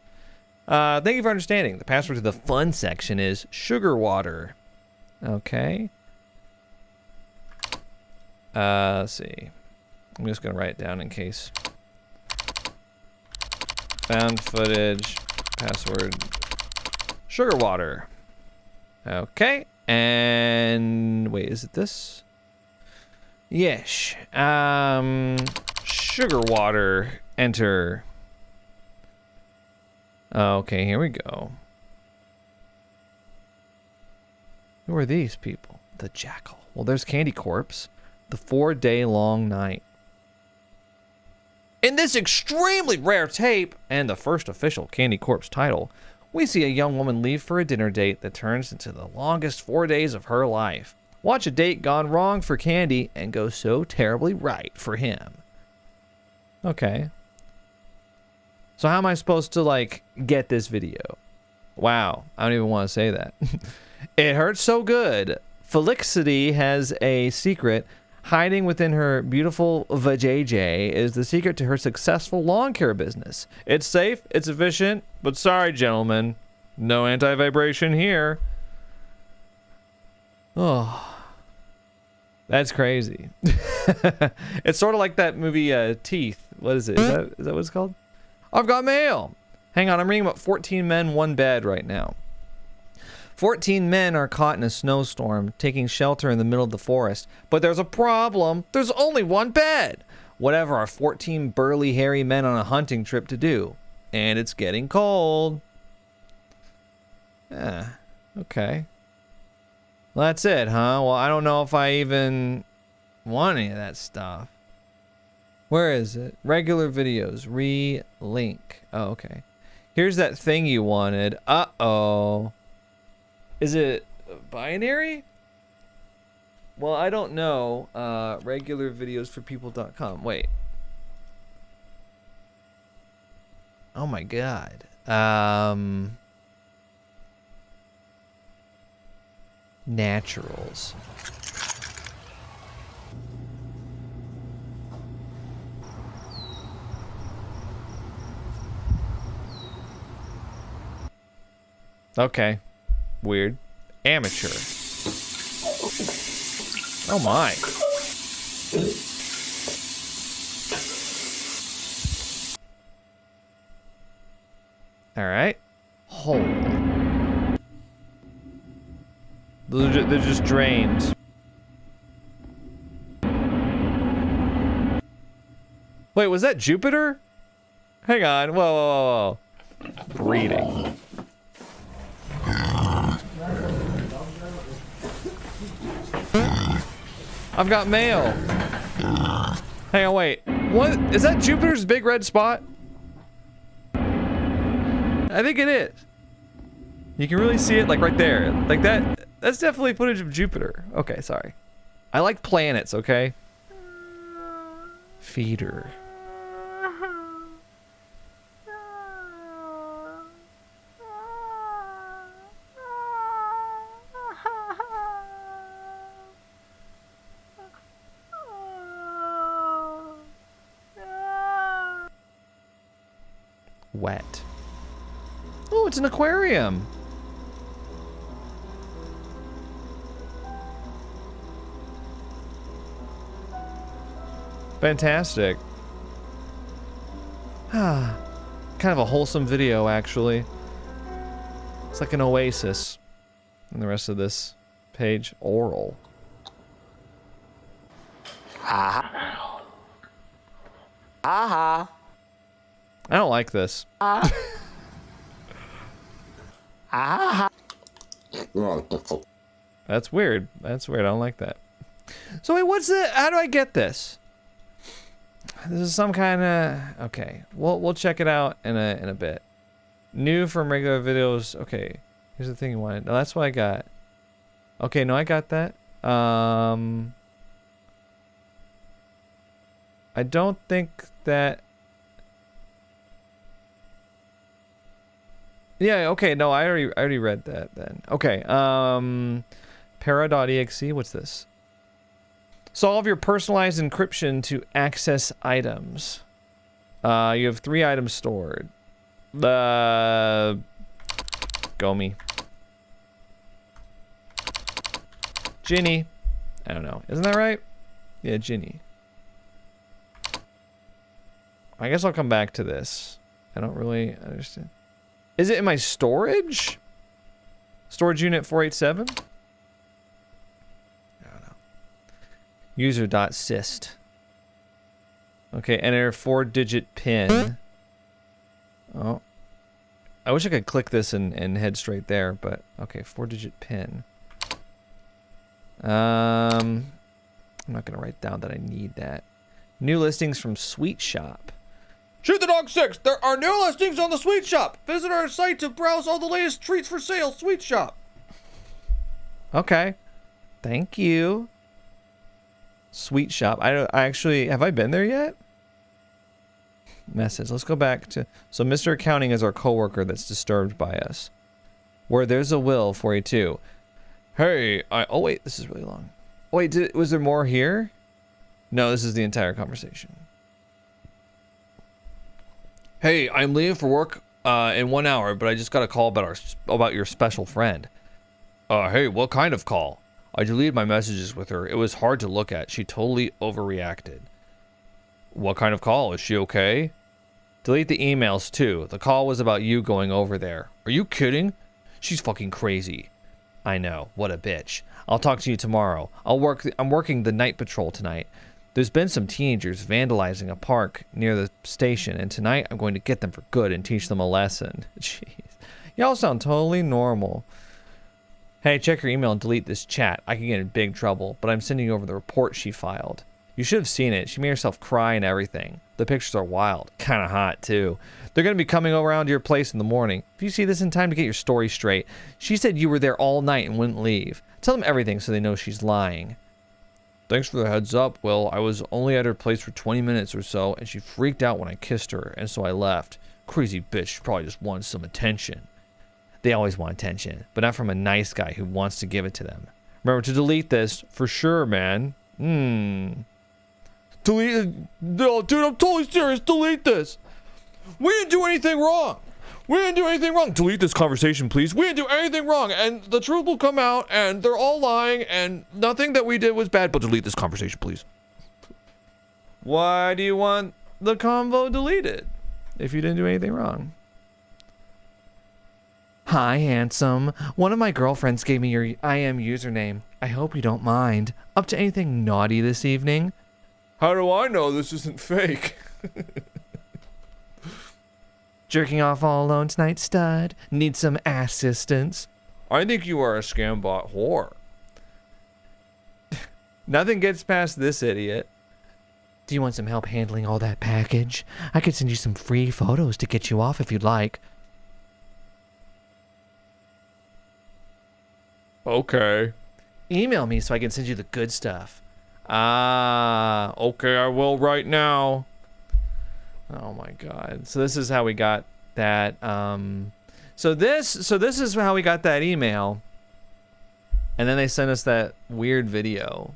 Thank you for understanding. The password to the fun section is sugar water. Okay. Let's see. I'm just going to write it down in case. Found footage. Password. Sugar water. Okay. And wait, is it this? Yes. Sugar water. Enter. Okay, here we go. Who are these people? The Jackal. Well, there's Candy Corpse. The 4-day-long night. In this extremely rare tape, and the first official Candy Corpse title, we see a young woman leave for a dinner date that turns into the longest 4 days of her life. Watch a date gone wrong for Candy and go so terribly right for him. Okay. So how am I supposed to, like, get this video? Wow, I don't even want to say that. It hurts so good. Felicity has a secret. Hiding within her beautiful vajayjay is the secret to her successful lawn care business. It's safe, it's efficient, but sorry, gentlemen, no anti-vibration here. Oh, that's crazy. It's sort of like that movie Teeth. What is it? Is that what it's called? I've got mail. Hang on, I'm reading about 14 men, 1 bed right now. 14 men are caught in a snowstorm, taking shelter in the middle of the forest. But there's a problem. There's only 1 bed. Whatever are 14 burly, hairy men on a hunting trip to do? And it's getting cold. Yeah, okay. Well, that's it, huh? Well, I don't know if I even want any of that stuff. Where is it? Regular videos. Re-link. Oh, okay. Here's that thing you wanted. Uh-oh. Is it binary? Well, I don't know. Regular videos for people.com. Wait. Oh my god. Naturals. Okay. Weird. Amateur. Oh my. Alright. Hole. They're just drains. Wait, was that Jupiter? Hang on. Whoa, whoa, whoa, whoa. Breeding. I've got mail. Hang on, wait. What? Is that Jupiter's big red spot? I think it is. You can really see it, like, right there. Like, that's definitely footage of Jupiter. Okay, sorry. I like planets, okay? Feeder. Wet. Oh, it's an aquarium. Fantastic. Kind of a wholesome video, actually. It's like an oasis. And the rest of this page, oral. I don't like this. That's weird. That's weird. I don't like that. So wait, what's the? How do I get this? This is some kind of. Okay, we'll check it out in a bit. New from regular videos. Okay, here's the thing you wanted. No, that's what I got. Okay, no, I got that. I don't think that. Yeah, okay, no, I already read that then. Okay, para.exe, what's this? Solve your personalized encryption to access items. You have 3 items stored. Go me. Ginny. I don't know. Isn't that right? Yeah, Ginny. I guess I'll come back to this. I don't really understand. Is it in my storage? Storage unit 487? I don't know. User.syst. Okay, enter 4-digit PIN. Oh. I wish I could click this and head straight there, but okay, 4-digit PIN. I'm not gonna write down that I need that. New listings from Sweet Shop. Shoot the dog 6! There are new listings on the Sweet Shop! Visit our site to browse all the latest treats for sale, Sweet Shop! Okay. Thank you. Sweet Shop. I actually... Have I been there yet? Message. Let's go back to... So Mr. Accounting is our coworker that's disturbed by us. Where there's a will, 42. Hey, oh wait, this is really long. Wait, was there more here? No, this is the entire conversation. Hey, I'm leaving for work in 1 hour, but I just got a call about your special friend. Hey, what kind of call? I deleted my messages with her. It was hard to look at. She totally overreacted. What kind of call? Is she okay? Delete the emails too. The call was about you going over there. Are you kidding? She's fucking crazy. I know. What a bitch. I'll talk to you tomorrow. I'm working the night patrol tonight. There's been some teenagers vandalizing a park near the station, and tonight I'm going to get them for good and teach them a lesson. Jeez. Y'all sound totally normal. Hey, check your email and delete this chat. I can get in big trouble, but I'm sending you over the report she filed. You should have seen it. She made herself cry and everything. The pictures are wild. Kind of hot, too. They're going to be coming around to your place in the morning. If you see this in time to get your story straight, she said you were there all night and wouldn't leave. Tell them everything so they know she's lying. Thanks for the heads up, Will. I was only at her place for 20 minutes or so, and she freaked out when I kissed her, and so I left. Crazy bitch, she probably just wanted some attention. They always want attention, but not from a nice guy who wants to give it to them. Remember to delete this, for sure, man. Delete it. No, dude, I'm totally serious. Delete this. We didn't do anything wrong. We didn't do anything wrong. Delete this conversation, please. We didn't do anything wrong, and the truth will come out, and they're all lying, and nothing that we did was bad, but delete this conversation, please. Why do you want the convo deleted if you didn't do anything wrong? Hi, handsome. One of my girlfriends gave me your IM username. I hope you don't mind. Up to anything naughty this evening? How do I know this isn't fake? Jerking off all alone tonight, stud? Need some assistance? I think you are a scambot whore. Nothing gets past this idiot. Do you want some help handling all that package? I could send you some free photos to get you off if you'd like. Okay. Email me so I can send you the good stuff. Okay, I will right now. Oh my god. So this is how we got that so this is how we got that email. And then they sent us that weird video.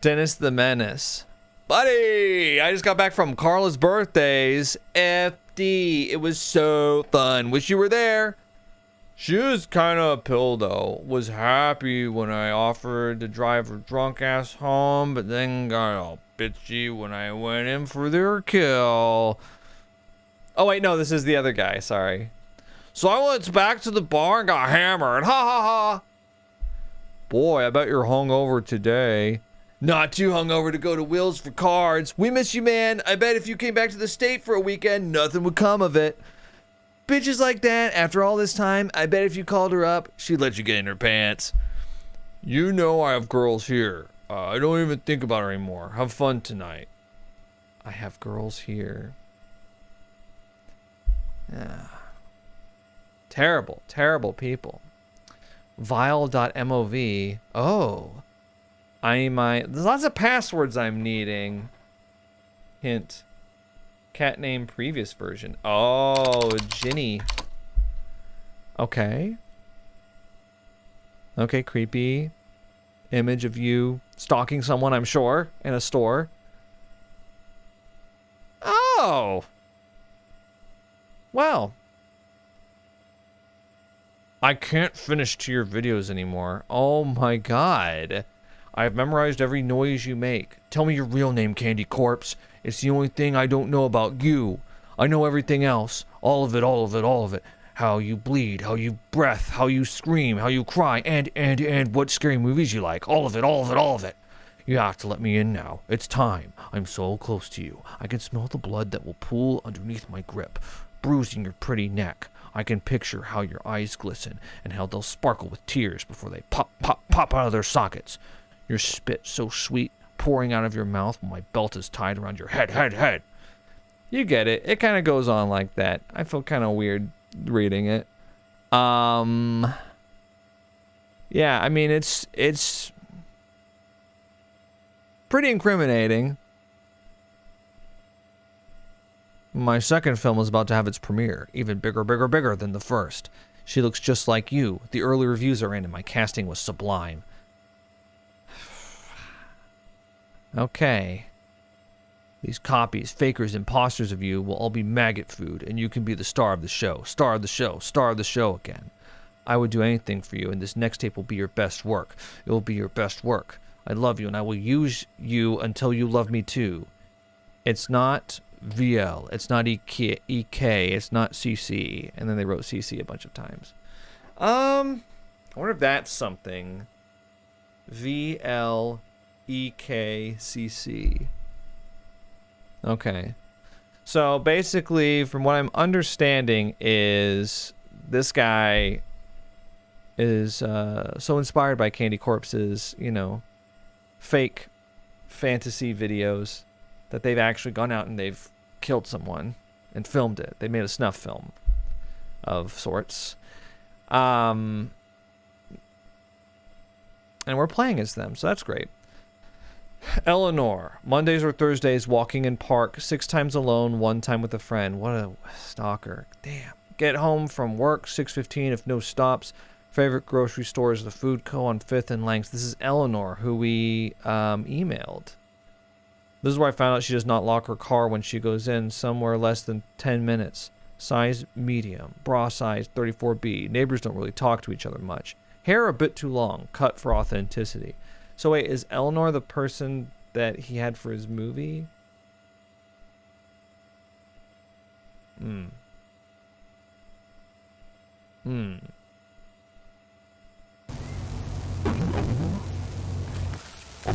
Dennis the Menace. Buddy, I just got back from Carla's birthdays. FD. It was so fun. Wish you were there. She was kind of a pill, though. Was happy when I offered to drive her drunk ass home, but then got all bitchy when I went in for their kill. Oh, wait, no, this is the other guy. Sorry. So I went back to the bar and got hammered. Ha ha ha. Boy, I bet you're hungover today. Not too hungover to go to Will's for cards. We miss you, man. I bet if you came back to the state for a weekend, nothing would come of it. bitches like that after all this time? I bet if you called her up, she'd let you get in her pants. You know I have girls here. I don't even think about her anymore. Have fun tonight. I have girls here. Yeah. Terrible, terrible people. Vile.mov. Oh. There's lots of passwords I'm needing. Hint. Cat name previous version. Oh, Ginny. Okay. Okay, creepy image of you stalking someone, I'm sure, in a store. Oh. Well. I can't finish to your videos anymore. Oh my god. I've memorized every noise you make. Tell me your real name, Candy Corpse. It's the only thing I don't know about you. I know everything else. All of it, all of it, all of it. How you bleed, how you breath, how you scream, how you cry, and what scary movies you like. All of it, all of it, all of it. You have to let me in now. It's time. I'm so close to you. I can smell the blood that will pool underneath my grip, bruising your pretty neck. I can picture how your eyes glisten and how they'll sparkle with tears before they pop, pop, pop out of their sockets. Your spit so sweet, pouring out of your mouth while my belt is tied around your head. You get it. It kind of goes on like that. I feel kind of weird reading it. Yeah, I mean, it's pretty incriminating. My second film is about to have its premiere, even bigger than the first. She looks just like you. The early reviews are in, and my casting was sublime. Okay. These copies, fakers, imposters of you will all be maggot food, and you can be the star of the show. Star of the show. Star of the show again. I would do anything for you, and this next tape will be your best work. It will be your best work. I love you, and I will use you until you love me too. It's not VL. It's not EK. It's not CC. And then they wrote CC a bunch of times. I wonder if that's something. VL EKCC. Okay. So basically, from what I'm understanding, is this guy is so inspired by Candy Corpse's, fake fantasy videos that they've actually gone out and they've killed someone and filmed it. They made a snuff film of sorts. And we're playing as them, so that's great. Eleanor, Mondays or Thursdays, walking in park, 6 times alone, 1 time with a friend. What a stalker. Damn. Get home from work, 6:15 if no stops. Favorite grocery store is the Food Co. on 5th and Langs. This is Eleanor, who we emailed. This is where I found out she does not lock her car when she goes in, somewhere less than 10 minutes. Size medium. Bra size 34B. Neighbors don't really talk to each other much. Hair a bit too long. Cut for authenticity. So wait, is Eleanor the person that he had for his movie? I'm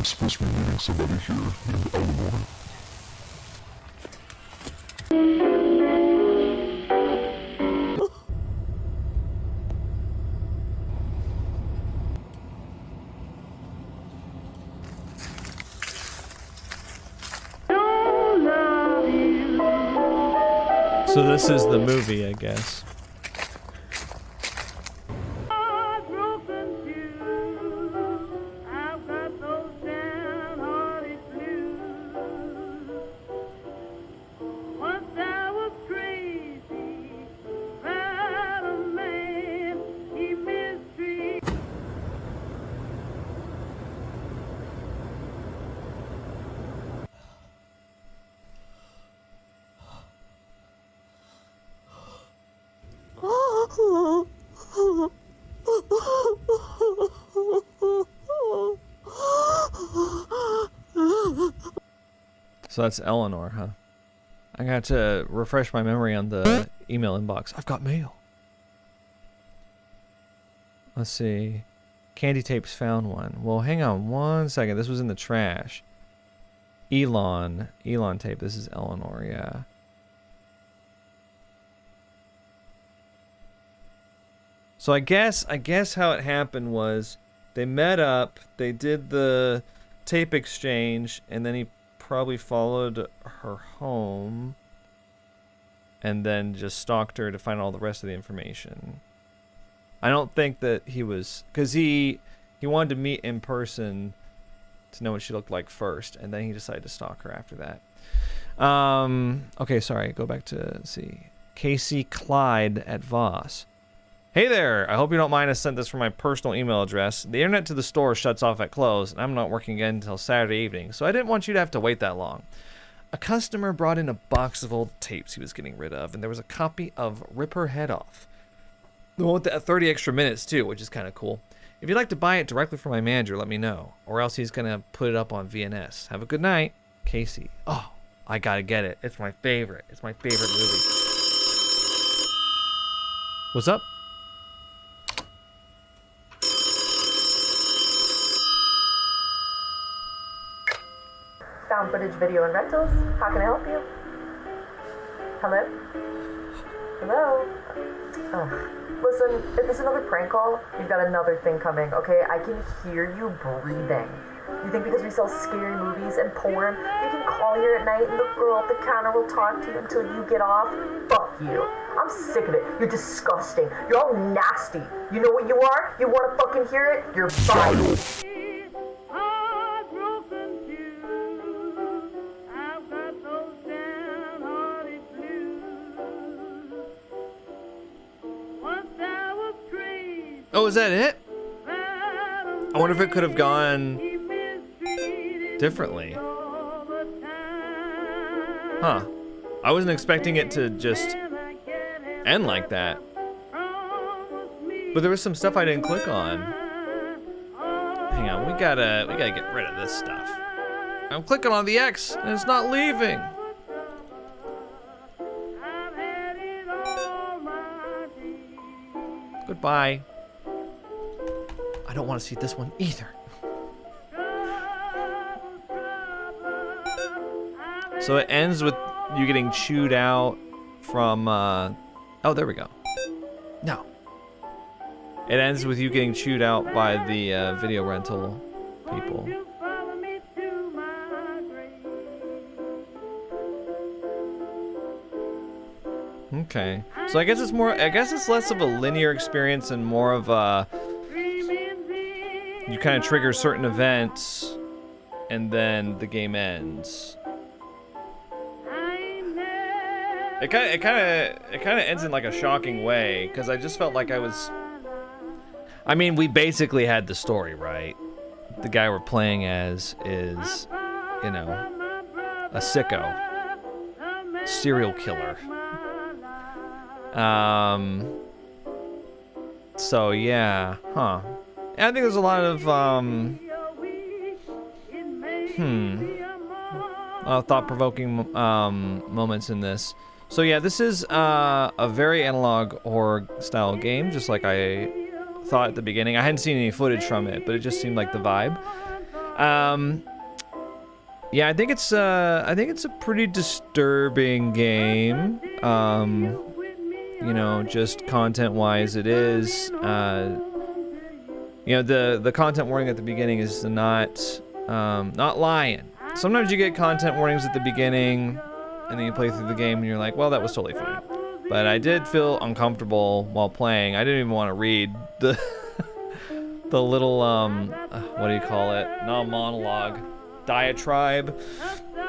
supposed to be meeting somebody here named Eleanor. So this is the movie, I guess. So that's Eleanor, huh? I got to refresh my memory on the email inbox. I've got mail. Let's see. Candy tapes found one. Well, hang on 1 second. This was in the trash. Elon tape. This is Eleanor, yeah. So I guess how it happened was they met up, they did the tape exchange, and then he probably followed her home and then just stalked her to find all the rest of the information. I don't think that he was, because he wanted to meet in person to know what she looked like first, and then he decided to stalk her after that. Okay, sorry, go back to see. Casey Clyde at Voss. Hey there, I hope you don't mind I sent this from my personal email address. The internet to the store shuts off at close, and I'm not working again until Saturday evening, so I didn't want you to have to wait that long. A customer brought in a box of old tapes he was getting rid of, and there was a copy of Rip Her Head Off. The one with the 30 extra minutes, too, which is kind of cool. If you'd like to buy it directly from my manager, let me know, or else he's going to put it up on VNS. Have a good night, Casey. Oh, I gotta get it. It's my favorite. It's my favorite movie. What's up? Found footage, video, and rentals. How can I help you? Hello? Hello? Oh. Listen, if it's another prank call, you've got another thing coming, okay? I can hear you breathing. You think because we sell scary movies and porn, you can call here at night and the girl at the counter will talk to you until you get off? Fuck you. I'm sick of it. You're disgusting. You're all nasty. You know what you are? You want to fucking hear it? You're vile. Oh, is that it? I wonder if it could have gone differently. Huh. I wasn't expecting it to just end like that. But there was some stuff I didn't click on. Hang on, we gotta get rid of this stuff. I'm clicking on the X and it's not leaving. Goodbye. I don't want to see this one either. So it ends with you getting chewed out from, oh, there we go. No. It ends with you getting chewed out by the video rental people. Okay. So I guess it's less of a linear experience and more of a, you kind of trigger certain events and then the game ends. It kind of ends in like a shocking way because I just felt like I mean, we basically had the story, right? The guy we're playing as is, you know, a sicko, serial killer. So yeah, huh. And I think there's a lot of thought-provoking moments in this. So yeah, this is a very analog horror style game, just like I thought at the beginning. I hadn't seen any footage from it, but it just seemed like the vibe. Yeah, I think it's a pretty disturbing game. You know, just content-wise, it is. You know, the content warning at the beginning is not lying. Sometimes you get content warnings at the beginning, and then you play through the game, and you're like, well, that was totally fine. But I did feel uncomfortable while playing. I didn't even want to read the the little what do you call it? Not monologue, diatribe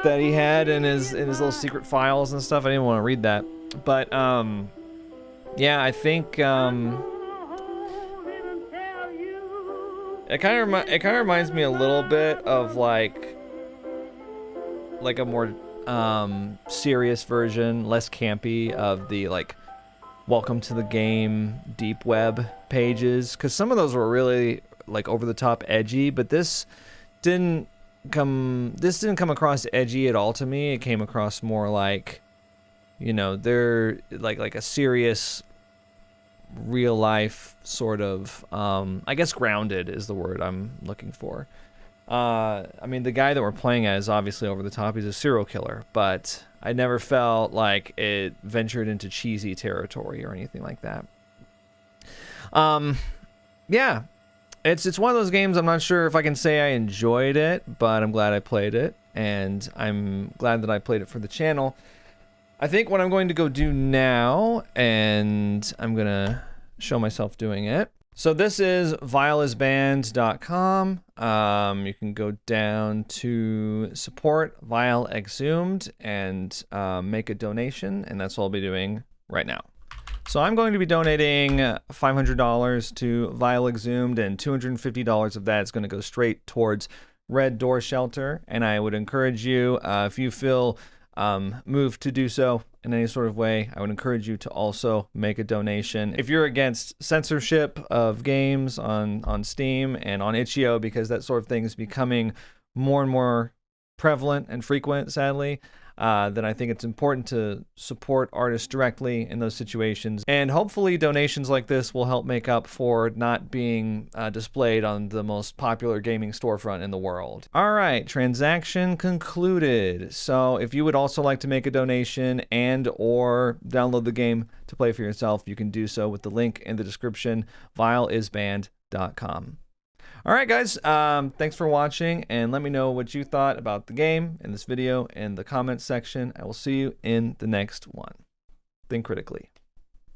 that he had in his little secret files and stuff. I didn't want to read that. But yeah, I think it kind of reminds me a little bit of like a more serious version, less campy of the like welcome to the game deep web pages, because some of those were really like over the top edgy, but this didn't come across edgy at all to me. It came across more like, you know, they're like a serious real life sort of I guess grounded is the word I'm looking for. I mean, the guy that we're playing as is obviously over the top. He's a serial killer, but I never felt like it ventured into cheesy territory or anything like that. Yeah, it's one of those games I'm not sure if I can say I enjoyed it, but I'm glad I played it, and I'm glad that I played it for the channel. I think what I'm going to go do now, and I'm gonna show myself doing it. So this is vileisbanned.com. You can go down to support Vile Exhumed and make a donation, and that's what I'll be doing right now. So I'm going to be donating $500 to Vile Exhumed, and $250 of that is going to go straight towards Red Door Shelter. And I would encourage you, if you feel moved to do so in any sort of way, I would encourage you to also make a donation. If you're against censorship of games on Steam and on itch.io, because that sort of thing is becoming more and more prevalent and frequent, sadly, then I think it's important to support artists directly in those situations. And hopefully donations like this will help make up for not being displayed on the most popular gaming storefront in the world. All right, transaction concluded. So if you would also like to make a donation and or download the game to play for yourself, you can do so with the link in the description, vileisbanned.com. All right, guys, thanks for watching, and let me know what you thought about the game in this video in the comments section. I will see you in the next one. Think critically.